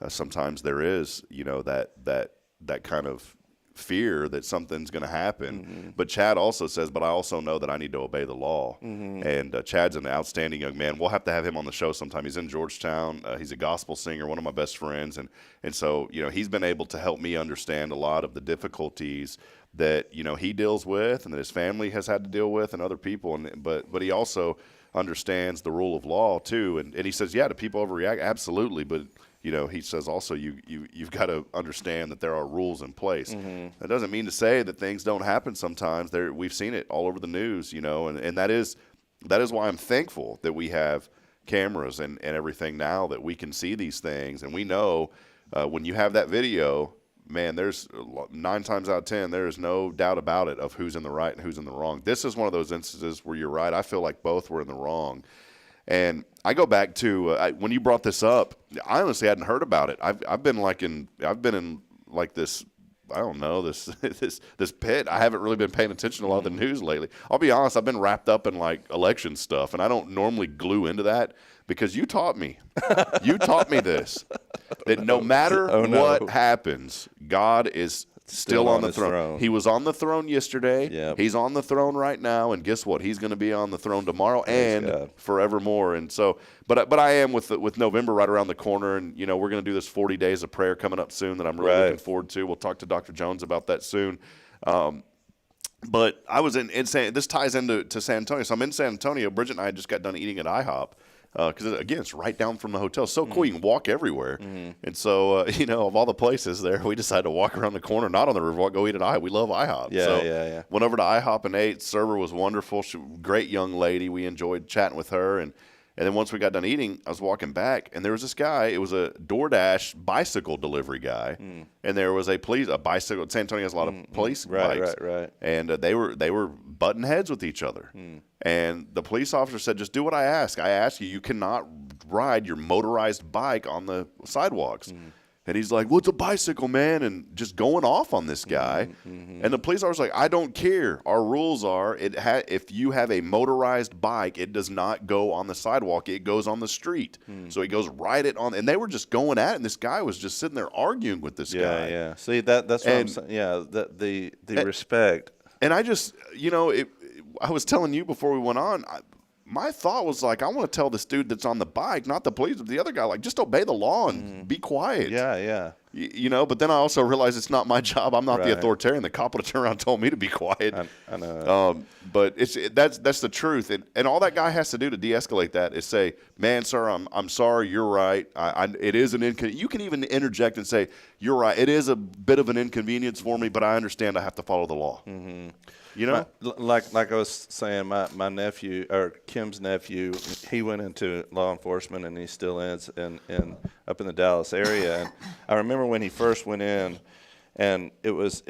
sometimes there is that kind of fear that something's going to happen. Mm-hmm. But Chad also says, but I also know that I need to obey the law. Mm-hmm. And Chad's an outstanding young man. We'll have to have him on the show sometime. He's in Georgetown. He's a gospel singer, one of my best friends. And so, he's been able to help me understand a lot of the difficulties that, he deals with and that his family has had to deal with and other people. But he also understands the rule of law too. And he says, yeah, do people overreact? Absolutely. But he says also you've got to understand that there are rules in place. Mm-hmm. That doesn't mean to say that things don't happen sometimes. We've seen it all over the news, and that is why I'm thankful that we have cameras and everything now, that we can see these things. And we know when you have that video, man, there's 9 times out of 10, there is no doubt about it of who's in the right and who's in the wrong. This is one of those instances where you're right. I feel like both were in the wrong. And I go back to when you brought this up, I honestly hadn't heard about it. I've been in this, I don't know, this pit. I haven't really been paying attention to a lot of the news lately. I'll be honest, I've been wrapped up in like election stuff, and I don't normally glue into that because you taught me. You taught me this, that no matter what happens, God is still on the throne. He was on the throne yesterday. Yep. He's on the throne right now, and guess what? He's going to be on the throne tomorrow and forevermore. And so, but I am with November right around the corner, and we're going to do this 40 days of prayer coming up soon that I'm really looking forward to. We'll talk to Dr. Jones about that soon. But I was in this ties into San Antonio. So I'm in San Antonio. Bridget and I just got done eating at IHOP. Because, again, it's right down from the hotel. So cool. You can walk everywhere. Mm-hmm. And so, of all the places there, we decided to walk around the corner, not on the Riverwalk, go eat at IHOP. We love IHOP. Yeah. Went over to IHOP and ate. Server was wonderful. Great young lady. We enjoyed chatting with her. And then once we got done eating, I was walking back, and there was this guy. It was a DoorDash bicycle delivery guy. Mm. And there was a bicycle. San Antonio has a lot of police bikes. Right. And they were butting heads with each other. Mm. And the police officer said, just do what I ask. I ask you, you cannot ride your motorized bike on the sidewalks. Mm. And he's like, well, it's a bicycle, man, and just going off on this guy. Mm-hmm. And the police officer's like, I don't care. Our rules are if you have a motorized bike, it does not go on the sidewalk. It goes on the street. Mm. So he goes right it on. And they were just going at it, and this guy was just sitting there arguing with this guy. Yeah. See, that's what I'm saying. Yeah, the respect. And I just, I was telling you before we went on, my thought was like, I want to tell this dude that's on the bike, not the police, but the other guy, like, just obey the law and be quiet. Yeah. But then I also realized it's not my job. I'm not the authoritarian. The cop would have turned around and told me to be quiet. I know. But that's the truth. And all that guy has to do to de-escalate that is say, man, sir, I'm sorry. You're right. It is an inconvenience. You can even interject and say, you're right. It is a bit of an inconvenience for me, but I understand I have to follow the law. Mm-hmm. Like I was saying, my nephew, or Kim's nephew, he went into law enforcement, and he still is in up in the Dallas area. And I remember when he first went in, and it was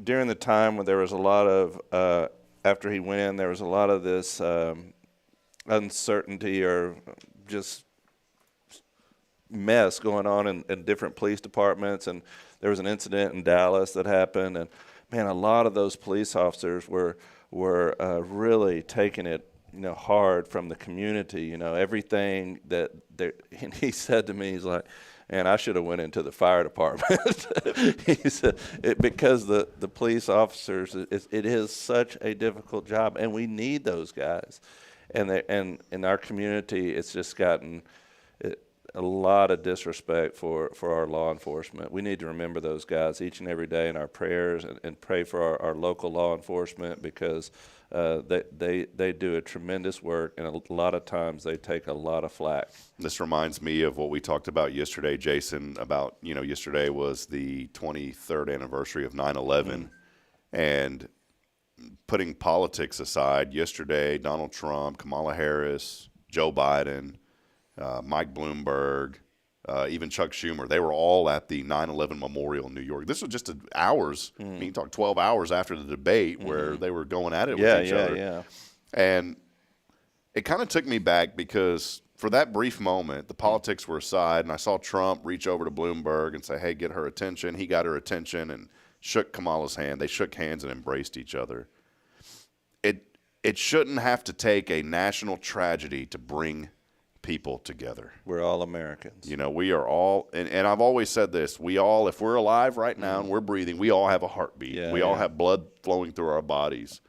during the time when there was a lot of after he went in, there was a lot of this uncertainty or just mess going on in different police departments. And there was an incident in Dallas that happened, and man, a lot of those police officers were really taking it hard from the community. Everything that and he said to me, he's like, "Man, I should have went into the fire department." He said, because the police officers, it is such a difficult job, and we need those guys. And in our community, it's just gotten a lot of disrespect for our law enforcement. We need to remember those guys each and every day in our prayers, and pray for our local law enforcement, because they do a tremendous work, and a lot of times they take a lot of flack. This reminds me of what we talked about yesterday, Jason, about, yesterday was the 23rd anniversary of 9/11, and putting politics aside, yesterday Donald Trump, Kamala Harris, Joe Biden, Mike Bloomberg, even Chuck Schumer, they were all at the 9/11 memorial in New York. This was just hours. I mean, you talk 12 hours after the debate where they were going at it with each other. Yeah. And it kind of took me back, because for that brief moment, the politics were aside, and I saw Trump reach over to Bloomberg and say, "Hey, get her attention." He got her attention and shook Kamala's hand. They shook hands and embraced each other. It shouldn't have to take a national tragedy to bring people together. We're all Americans. We are all, and I've always said this, we all, if we're alive right now and we're breathing, we all have a heartbeat. We all have blood flowing through our bodies.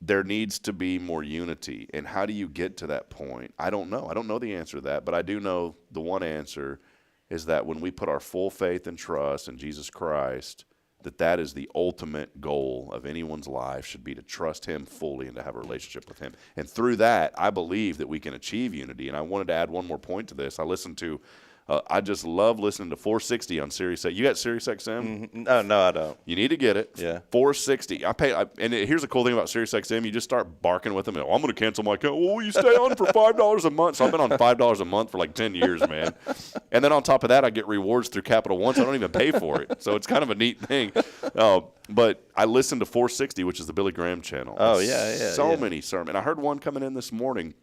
There needs to be more unity. And how do you get to that point? I don't know. I don't know the answer to that, but I do know the one answer is that when we put our full faith and trust in Jesus Christ, that is the ultimate goal of anyone's life, should be to trust him fully and to have a relationship with him. And through that, I believe that we can achieve unity. And I wanted to add one more point to this. I listened to I just love listening to 460 on Sirius. You got Sirius XM? Mm-hmm. No, I don't. You need to get it. Yeah. 460. And here's the cool thing about Sirius XM. You just start barking with them. I'm going to cancel my account. Well, you stay on for $5 a month. So I've been on $5 a month for like 10 years, man. And then on top of that, I get rewards through Capital One, so I don't even pay for it. So it's kind of a neat thing. But I listened to 460, which is the Billy Graham channel. Oh, yeah. So many sermons. I heard one coming in this morning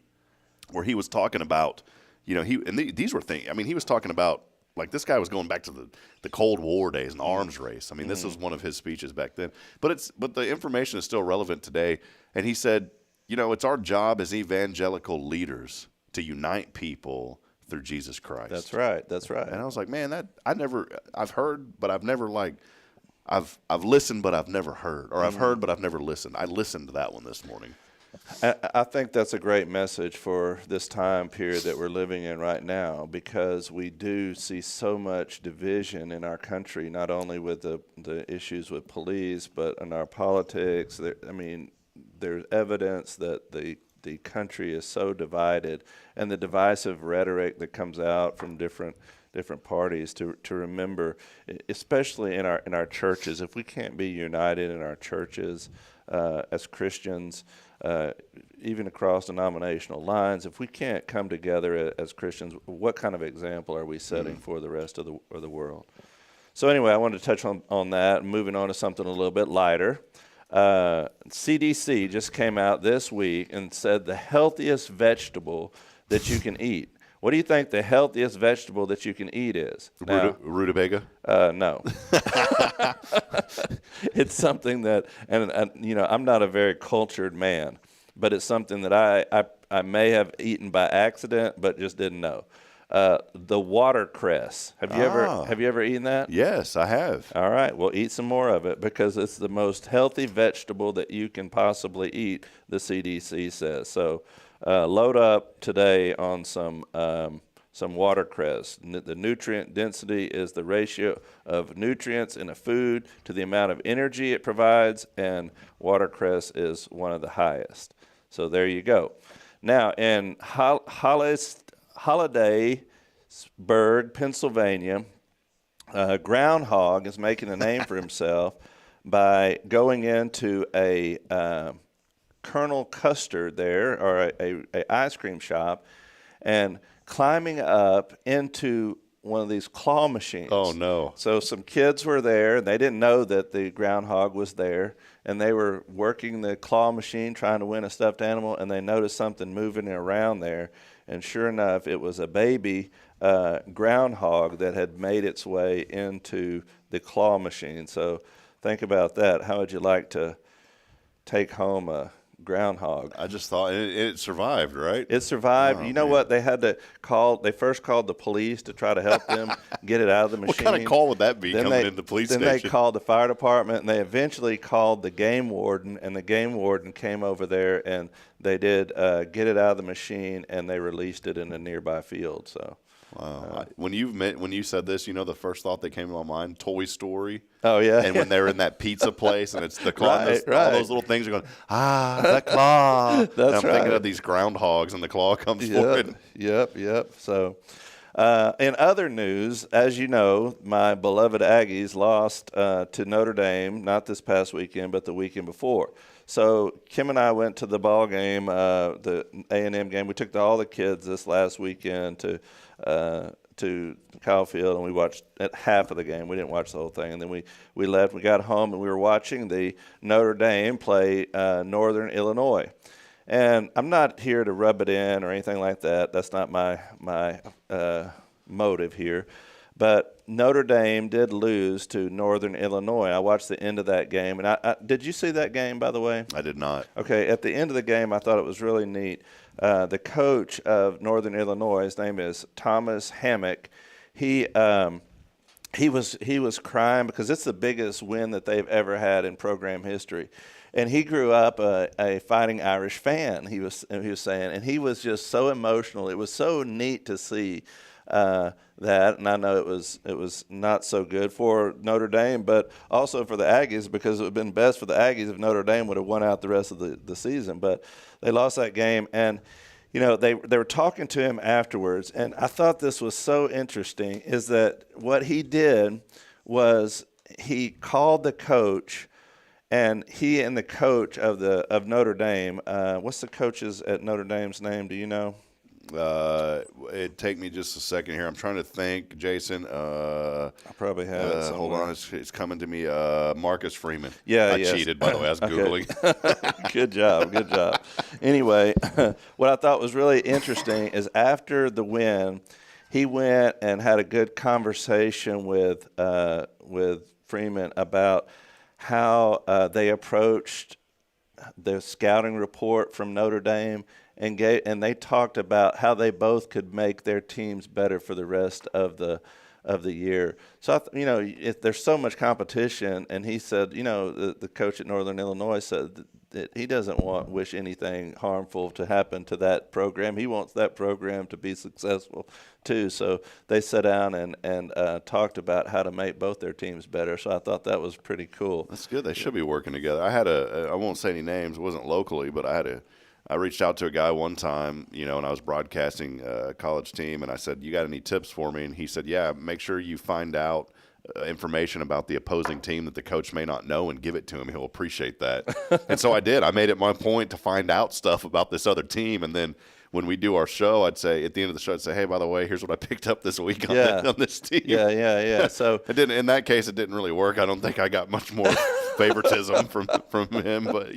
where he was talking about, these were things. I mean, he was talking about, like, this guy was going back to the Cold War days and the arms race. I mean, this was one of his speeches back then. But the information is still relevant today. And he said, it's our job as evangelical leaders to unite people through Jesus Christ. That's right. And I was like, man, I've heard, but I've never I've listened, but I've never heard, or I've heard, but I've never listened. I listened to that one this morning. I think that's a great message for this time period that we're living in right now, because we do see so much division in our country, not only with the issues with police, but in our politics. There's evidence that the country is so divided, and the divisive rhetoric that comes out from different parties, to remember, especially in our churches, if we can't be united in our churches as Christians, even across denominational lines, if we can't come together as Christians, what kind of example are we setting for the rest of the world? So anyway, I wanted to touch on that, moving on to something a little bit lighter. CDC just came out this week and said the healthiest vegetable that you can eat. What do you think the healthiest vegetable that you can eat is? Rutabaga? No. It's something that, and I'm not a very cultured man, but it's something that I may have eaten by accident, but just didn't know. The watercress. Have you ever eaten that? Yes, I have. All right. Well, eat some more of it, because it's the most healthy vegetable that you can possibly eat, the CDC says. So load up today on some watercress. The nutrient density is the ratio of nutrients in a food to the amount of energy it provides, and watercress is one of the highest. So there you go. Now, in Hollidaysburg, Pennsylvania, Groundhog is making a name for himself by going into a Colonel Custard there, or a ice cream shop, and climbing up into one of these claw machines. Oh, no. So some kids were there, and they didn't know that the groundhog was there, and they were working the claw machine trying to win a stuffed animal, and they noticed something moving around there, and sure enough, it was a baby groundhog that had made its way into the claw machine. So think about that. How would you like to take home a groundhog. I just thought it survived, right? It survived. Oh, you know man. what? They first called the police to try to help them get it out of the machine. What kind of call would that be coming into the police then station? They called the fire department, and they eventually called the game warden, and the game warden came over there, and they did get it out of the machine, and they released it in a nearby field. So. Wow. When you said this, the first thought that came to my mind, Toy Story. Oh, yeah. And when they're in that pizza place and it's the claw, Right. all those little things are going, the claw. That's and I'm thinking right. of these groundhogs and the claw comes forward. Yep. So, in other news, as you know, my beloved Aggies lost to Notre Dame, not this past weekend, but the weekend before. So Kim and I went to the ball game, the A&M game. We took all the kids this last weekend to Kyle Field, and we watched at half of the game. We didn't watch the whole thing. And then we left. We got home, and we were watching the Notre Dame play Northern Illinois. And I'm not here to rub it in or anything like that. That's not my motive here. But Notre Dame did lose to Northern Illinois. I watched the end of that game. And I did you see that game, by the way? I did not. Okay, at the end of the game, I thought it was really neat. The coach of Northern Illinois, his name is Thomas Hammock. He was crying because it's the biggest win that they've ever had in program history. And he grew up a Fighting Irish fan, he was saying. And he was just so emotional. It was so neat to see that, and I know it was not so good for Notre Dame, but also for the Aggies, because it would have been best for the Aggies if Notre Dame would have won out the rest of the season. But they lost that game, and they were talking to him afterwards, and I thought this was so interesting, is that what he did was he called the coach, and he and the coach of Notre Dame, what's the coach's at Notre Dame's name? Do you know? It'd take me just a second here. I'm trying to think, Jason. I probably have it somewhere. Hold on, it's coming to me. Marcus Freeman. Yeah, I cheated, by the way. I was Googling. Good job. Anyway, what I thought was really interesting is after the win, he went and had a good conversation with Freeman about how they approached the scouting report from Notre Dame. And they talked about how they both could make their teams better for the rest of the year. So if there's so much competition, and he said, the coach at Northern Illinois said that he doesn't wish anything harmful to happen to that program. He wants that program to be successful too. So they sat down and talked about how to make both their teams better. So I thought that was pretty cool. That's good. They should be working together. I won't say any names. It wasn't locally, but I reached out to a guy one time, and I was broadcasting a college team, and I said, "You got any tips for me?" And he said, "Yeah, make sure you find out information about the opposing team that the coach may not know and give it to him. He'll appreciate that." And so I did. I made it my point to find out stuff about this other team, and then when we do our show, I'd say at the end of the show, I'd say, "Hey, by the way, here's what I picked up this week on this team." Yeah. So it didn't. In that case, it didn't really work. I don't think I got much more favoritism from him, but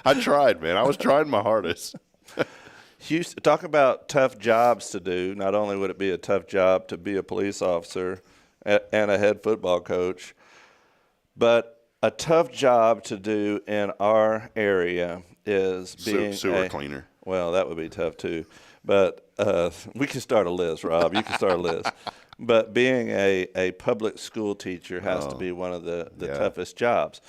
I tried, man. I was trying my hardest. Houston, talk about tough jobs to do. Not only would it be a tough job to be a police officer and a head football coach, but a tough job to do in our area is being sewer cleaner. Well, that would be tough too. But we can start a list, Rob. You can start a list. But being a public school teacher has to be one of the toughest jobs.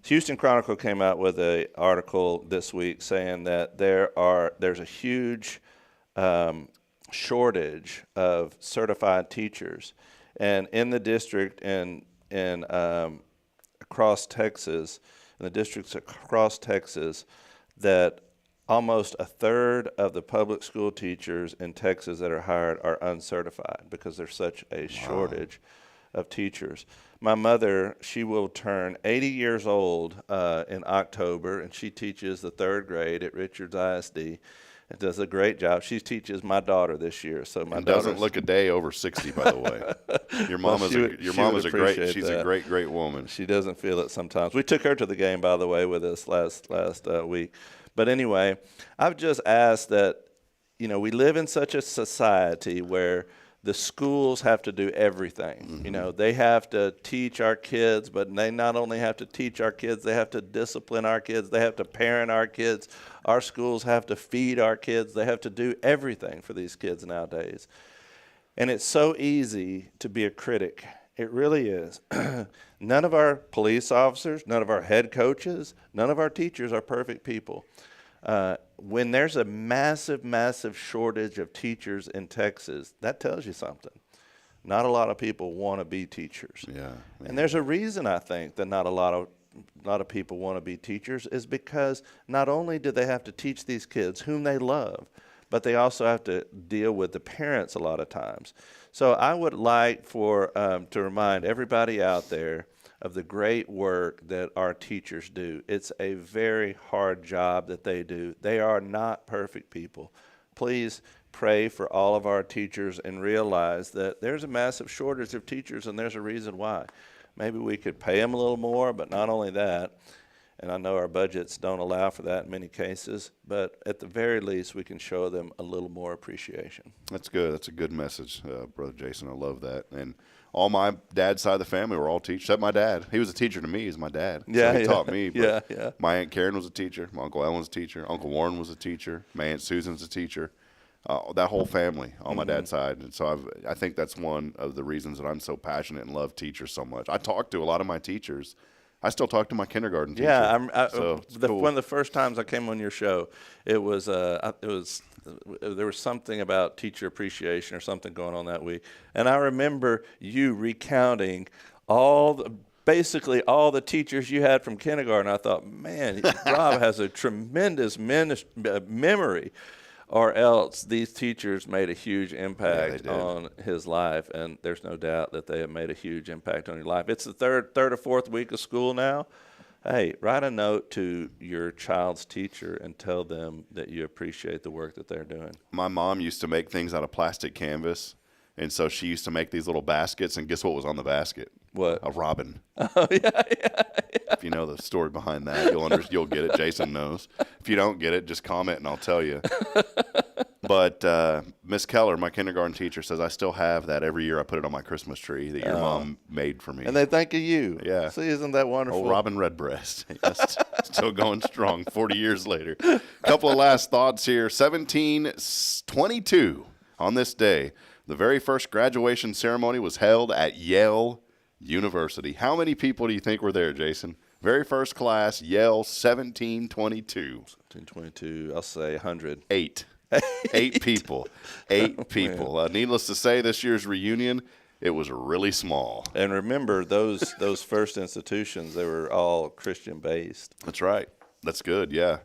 Houston Chronicle came out with an article this week saying that there's a huge shortage of certified teachers, and in the district and across Texas, in the districts across Texas, that almost a third of the public school teachers in Texas that are hired are uncertified because there's such a shortage of teachers. My mother, she will turn 80 years old in October, and she teaches the 3rd grade at Richards ISD and does a great job. She teaches my daughter this year. So my daughter doesn't look a day over 60, by the way. Your mom is a great. She's a great woman. She doesn't feel it sometimes. We took her to the game, by the way, with us last week. But anyway, I've just asked that, we live in such a society where the schools have to do everything. You know, they have to teach our kids, but they not only have to teach our kids, they have to discipline our kids. They have to parent our kids. Our schools have to feed our kids. They have to do everything for these kids nowadays. And it's so easy to be a critic. It really is. None of our police officers, none of our head coaches, none of our teachers are perfect people. When there's a massive, massive shortage of teachers in Texas, that tells you something. Not a lot of people want to be teachers. Yeah. And there's a reason, I think, that not a lot of people want to be teachers, is because not only do they have to teach these kids whom they love, but they also have to deal with the parents a lot of times. So I would like to remind everybody out there of the great work that our teachers do. It's a very hard job that they do. They are not perfect people. Please pray for all of our teachers and realize that there's a massive shortage of teachers, and there's a reason why. Maybe we could pay them a little more, but not only that, and I know our budgets don't allow for that in many cases, but at the very least, we can show them a little more appreciation. That's good. That's a good message, Brother Jason. I love that. And all my dad's side of the family were all teachers, except my dad. He was a teacher to me. He's my dad. Yeah, so he taught me. But yeah. My Aunt Karen was a teacher. My Uncle Ellen was a teacher. Uncle Warren was a teacher. My Aunt Susan's a teacher. That whole family on my dad's side. And so I think that's one of the reasons that I'm so passionate and love teachers so much. I talk to a lot of my teachers. I still talk to my kindergarten teacher. Yeah, cool. One of the first times I came on your show, there was something about teacher appreciation or something going on that week, and I remember you recounting basically all the teachers you had from kindergarten. I thought, man, Rob has a tremendous memory. Or else these teachers made a huge impact on his life, and there's no doubt that they have made a huge impact on your life. It's the third or fourth week of school now. Hey, write a note to your child's teacher and tell them that you appreciate the work that they're doing. My mom used to make things out of plastic canvas, and so she used to make these little baskets, and guess what was on the basket? What? A robin. Oh, yeah. If you know the story behind that, you'll get it. Jason knows. If you don't get it, just comment and I'll tell you. But Miss Keller, my kindergarten teacher, says I still have that. Every year I put it on my Christmas tree that your mom made for me. And they think of you. Yeah. See, isn't that wonderful? Old Robin Redbreast. Yes, still going strong 40 years later. A couple of last thoughts here. 1722 on this day, the very first graduation ceremony was held at Yale University. How many people do you think were there, Jason? Very first class, Yale, 1722. 1722, I'll say 100. 8 people. 8 people. Needless to say, this year's reunion, it was really small. And remember, those first institutions, they were all Christian-based. That's right. That's good, yeah.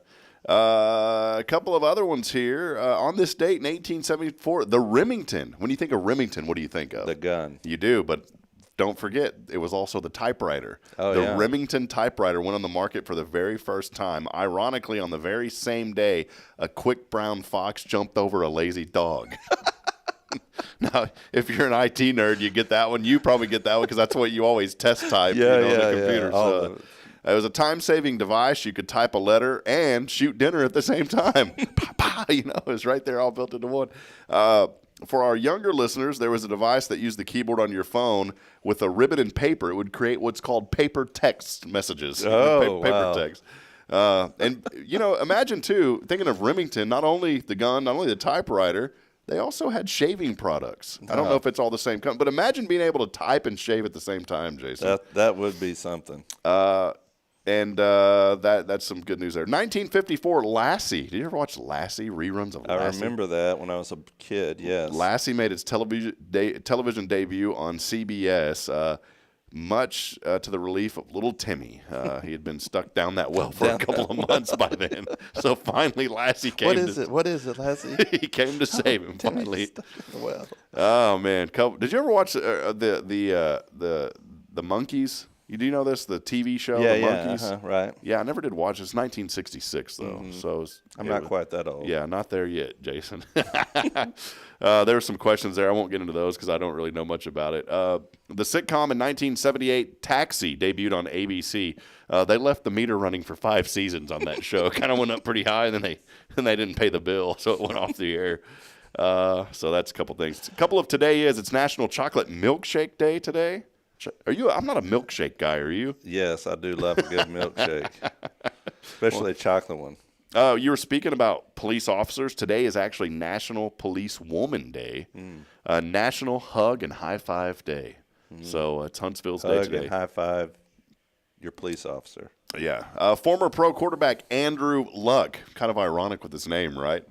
A couple of other ones here. On this date in 1874, the Remington. When you think of Remington, what do you think of? The gun. You do, but don't forget, it was also the typewriter. Oh, the Remington typewriter went on the market for the very first time. Ironically, on the very same day, a quick brown fox jumped over a lazy dog. Now, if you're an IT nerd, you get that one. You probably get that one because that's what you always test type on the computer. So, it was a time-saving device. You could type a letter and shoot dinner at the same time. It was right there all built into one. For our younger listeners, there was a device that used the keyboard on your phone with a ribbon and paper. It would create what's called paper text messages. Oh, paper text. And, imagine, too, thinking of Remington, not only the gun, not only the typewriter, they also had shaving products. I don't know if it's all the same company, but imagine being able to type and shave at the same time, Jason. That would be something. And that's some good news there. 1954, Lassie. Did you ever watch Lassie, reruns of Lassie? I remember that when I was a kid, yes. Lassie made its television debut on CBS, much to the relief of little Timmy. He had been stuck down that well for a couple of months by then. So finally, Lassie came What is it, Lassie? He came to save him, finally. Well. Oh, man. Did you ever watch the Monkees? Do you know this? The TV show, The Monkees? Right. Yeah, I never did watch it. It's 1966, though. Mm-hmm. So I'm not quite that old. Yeah, not there yet, Jason. There were some questions there. I won't get into those because I don't really know much about it. The sitcom in 1978, Taxi, debuted on ABC. They left the meter running for 5 seasons on that show. Kind of went up pretty high, and then they didn't pay the bill, so it went off the air. So that's a couple things. A couple of today is it's National Chocolate Milkshake Day today. Are you? I'm not a milkshake guy. Are you? Yes, I do love a good milkshake, especially a chocolate one. Oh, you were speaking about police officers. Today is actually National Police Woman Day, National Hug and High Five Day. So it's Huntsville's day Hug today. and high five your police officer. Yeah. Former pro quarterback Andrew Luck. Kind of ironic with his name, right?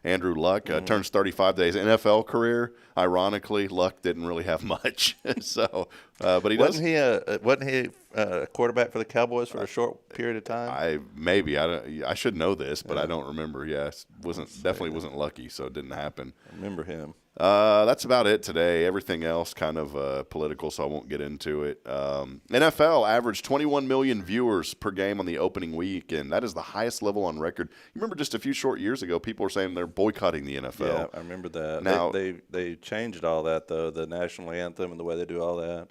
Andrew Luck turns 35 days. NFL career. Ironically, Luck didn't really have much. So, but he wasn't he a quarterback for the Cowboys for a short period of time? I should know this, but I don't remember. Yes, definitely wasn't lucky, so it didn't happen. I remember him. That's about it today. Everything else kind of political, so I won't get into it. NFL averaged 21 million viewers per game on the opening week, and that is the highest level on record. You remember just a few short years ago, people were saying they're boycotting the NFL. Yeah, I remember that. Now they changed all that, though, the national anthem and the way they do all that.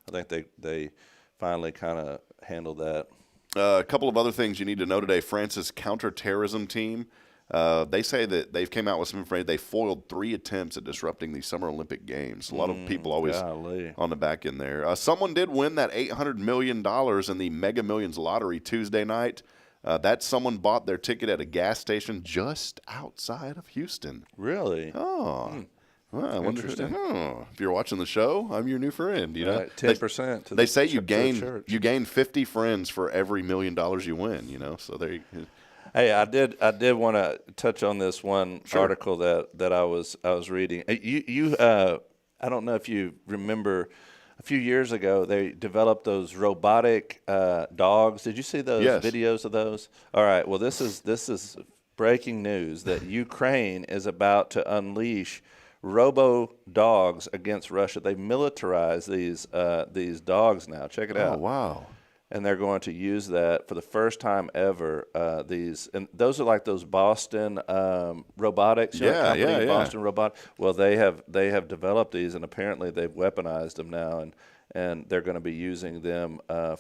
I think they finally kind of handled that. A couple of other things you need to know today. France's counterterrorism team. They say that they've came out with some information. They foiled 3 attempts at disrupting the Summer Olympic Games. A lot of people always on the back end there. Someone did win that $800 million in the Mega Millions lottery Tuesday night. That someone bought their ticket at a gas station just outside of Houston. Really? Oh. Well, I wonder if you're watching the show, I'm your new friend. You know, 10%. They say you gain 50 friends for every $1 million you win. You know, so there you go. Hey, I did want to touch on this one article that I was reading. I don't know if you remember, a few years ago they developed those robotic dogs. Did you see those videos of those? All right. Well, this is breaking news that Ukraine is about to unleash robo dogs against Russia. They militarize these dogs now. Check it out. Oh, wow. And they're going to use that for the first time ever. And those are like those Boston robotics. Boston Robot. Well, they have developed these, and apparently they've weaponized them now, and they're going to be using them in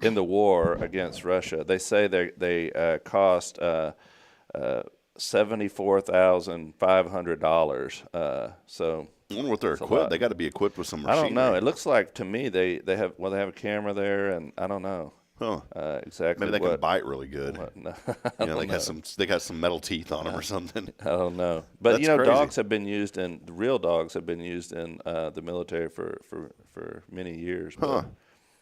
the war against Russia. They say they cost $74,500. So. I wonder what they're equipped. They got to be equipped with some machinery. I don't know. It looks like to me they have a camera there, and I don't know. Exactly. Maybe they can bite really good. No, they got some metal teeth on them or something. I don't know. But That's crazy. Dogs have been used in real dogs have been used in the military for many years.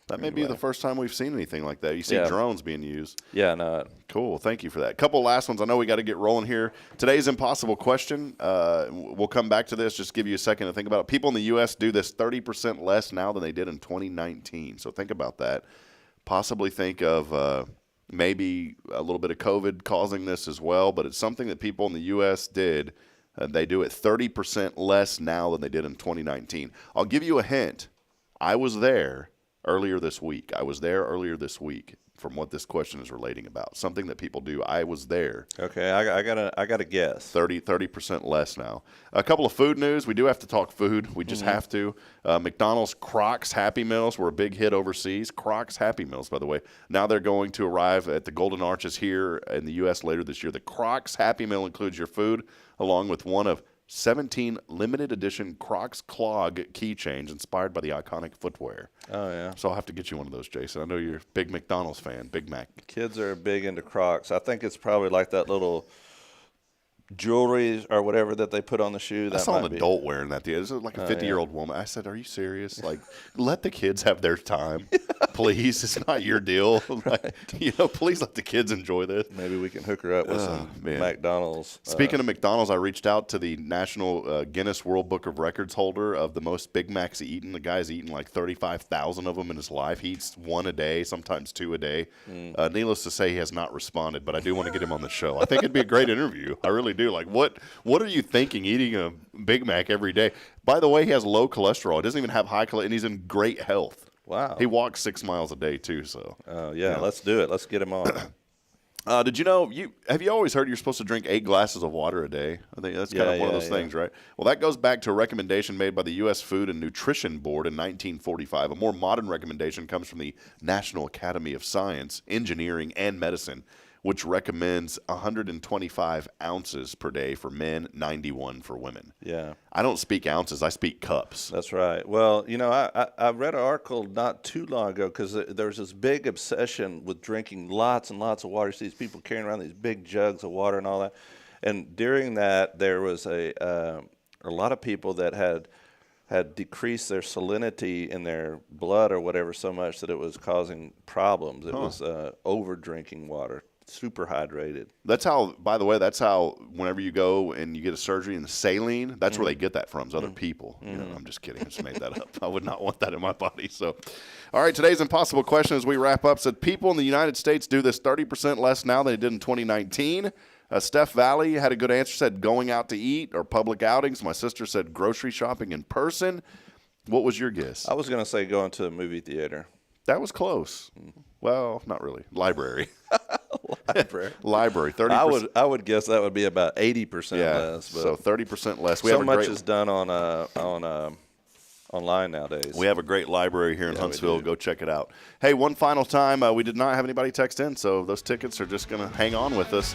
That may be the first time we've seen anything like that. You see drones being used. Yeah, no. Cool. Thank you for that. Couple last ones. I know we got to get rolling here. Today's impossible question. We'll come back to this. Just give you a second to think about it. People in the U.S. do this 30% less now than they did in 2019. So think about that. Possibly think of maybe a little bit of COVID causing this as well, but it's something that people in the U.S. did. They do it 30% less now than they did in 2019. I'll give you a hint. I was there earlier this week. From what this question is relating about. Something that people do. I was there. Okay, I got a guess. 30% less now. A couple of food news. We do have to talk food. We just have to. McDonald's Crocs Happy Meals were a big hit overseas. Crocs Happy Meals, by the way. Now they're going to arrive at the Golden Arches here in the U.S. later this year. The Crocs Happy Meal includes your food along with one of 17 limited edition Crocs clog keychains inspired by the iconic footwear. Oh, yeah. So I'll have to get you one of those, Jason. I know you're a big McDonald's fan, Big Mac. Kids are big into Crocs. I think it's probably like that little jewelry or whatever that they put on the shoe. I saw an adult wearing that. This is like a 50-year-old woman. I said, "Are you serious? Like, let the kids have their time, please. It's not your deal. Like, please let the kids enjoy this." Maybe we can hook her up with some McDonald's. Speaking of McDonald's, I reached out to the National Guinness World Book of Records holder of the most Big Macs eaten. The guy's eaten like 35,000 of them in his life. He eats one a day, sometimes two a day. Needless to say, he has not responded, but I do want to get him on the show. I think it'd be a great interview. I really do. Like, what are you thinking eating a Big Mac every day? By the way, he has low cholesterol. He doesn't even have high cholesterol, and he's in great health. Wow. He walks 6 miles a day, too. So. Let's do it. Let's get him on. Did you know, have you always heard you're supposed to drink 8 glasses of water a day? I think that's kind of one of those things, right? Well, that goes back to a recommendation made by the U.S. Food and Nutrition Board in 1945. A more modern recommendation comes from the National Academy of Science, Engineering, and Medicine, which recommends 125 ounces per day for men, 91 for women. Yeah. I don't speak ounces. I speak cups. That's right. Well, I read an article not too long ago because there's this big obsession with drinking lots and lots of water. You see these people carrying around these big jugs of water and all that. And during that, there was a lot of people that had decreased their salinity in their blood or whatever so much that it was causing problems. It was over drinking water, super hydrated. That's how, by the way, whenever you go and you get a surgery in the saline, that's where they get that from, is other people. I'm just kidding. I just made that up. I would not want that in my body. So, all right, today's impossible question as we wrap up said, people in the United States do this 30% less now than they did in 2019. Steph Valley had a good answer, said going out to eat or public outings. My sister said grocery shopping in person. What was your guess? I was going to say going to a movie theater. That was close. Well, not really. Library. Library. 30%. I would guess that would be about 80% less. But so 30% less. So much is done on online nowadays. We have a great library here in Huntsville. Go check it out. Hey, one final time, we did not have anybody text in, so those tickets are just going to hang on with us.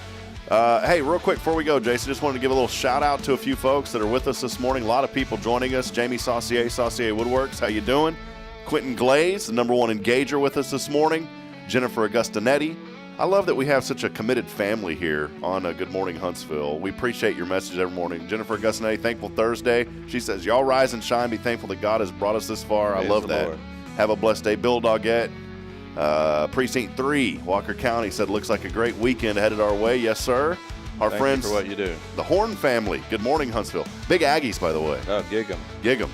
Hey, real quick before we go, Jason, just wanted to give a little shout-out to a few folks that are with us this morning. A lot of people joining us. Jamie Saucier, Saucier Woodworks, how you doing? Quentin Glaze, the #1 engager with us this morning. Jennifer Augustinetti. I love that we have such a committed family here on Good Morning Huntsville. We appreciate your message every morning. Jennifer Augustinetti, Thankful Thursday. She says, y'all rise and shine. Be thankful that God has brought us this far. I love that. Lord. Have a blessed day. Bill Doggett. Precinct 3, Walker County, said, looks like a great weekend headed our way. Yes, sir. Our Thank friends, you for what you do. The Horn family. Good morning, Huntsville. Big Aggies, by the way. Oh, gig 'em. Gig 'em.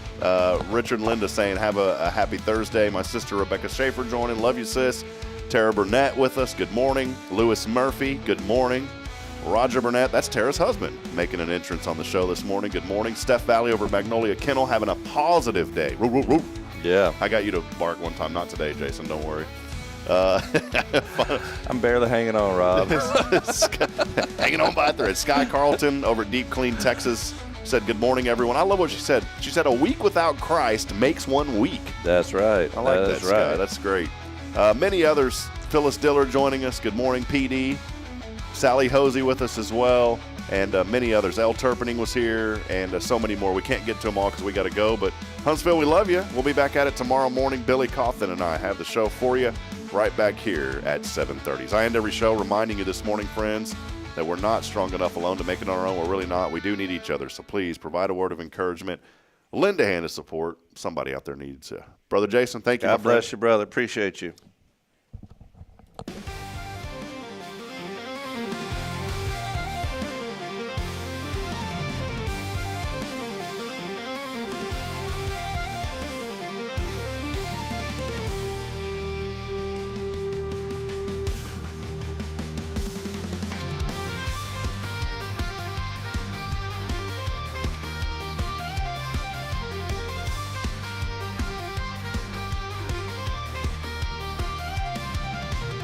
Richard and Linda saying, have a happy Thursday. My sister Rebecca Schaefer joining. Love you, sis. Tara Burnett with us. Good morning. Lewis Murphy. Good morning. Roger Burnett, that's Tara's husband, making an entrance on the show this morning. Good morning. Steph Valley over Magnolia Kennel having a positive day. Woo, woo, woo. Yeah. I got you to bark one time. Not today, Jason. Don't worry. I'm barely hanging on, Rob. Hanging on by a thread. Sky Carlton over at Deep Clean, Texas, said, good morning, everyone. I love what she said. She said, a week without Christ makes one week. That's right. I like that, That's Sky. right. That's great. Many others. Phyllis Diller joining us. Good morning, PD. Sally Hosey with us as well. And many others. Elle Turpening was here, and so many more. We can't get to them all because we got to go. But Huntsville, we love you. We'll be back at it tomorrow morning. Billy Cawthon and I have the show for you right back here at 7:30. As I end every show reminding you this morning, friends, that we're not strong enough alone to make it on our own. We're really not. We do need each other. So please provide a word of encouragement. Lend a hand of support. Somebody out there needs Brother Jason, thank you. God bless you, brother. Appreciate you.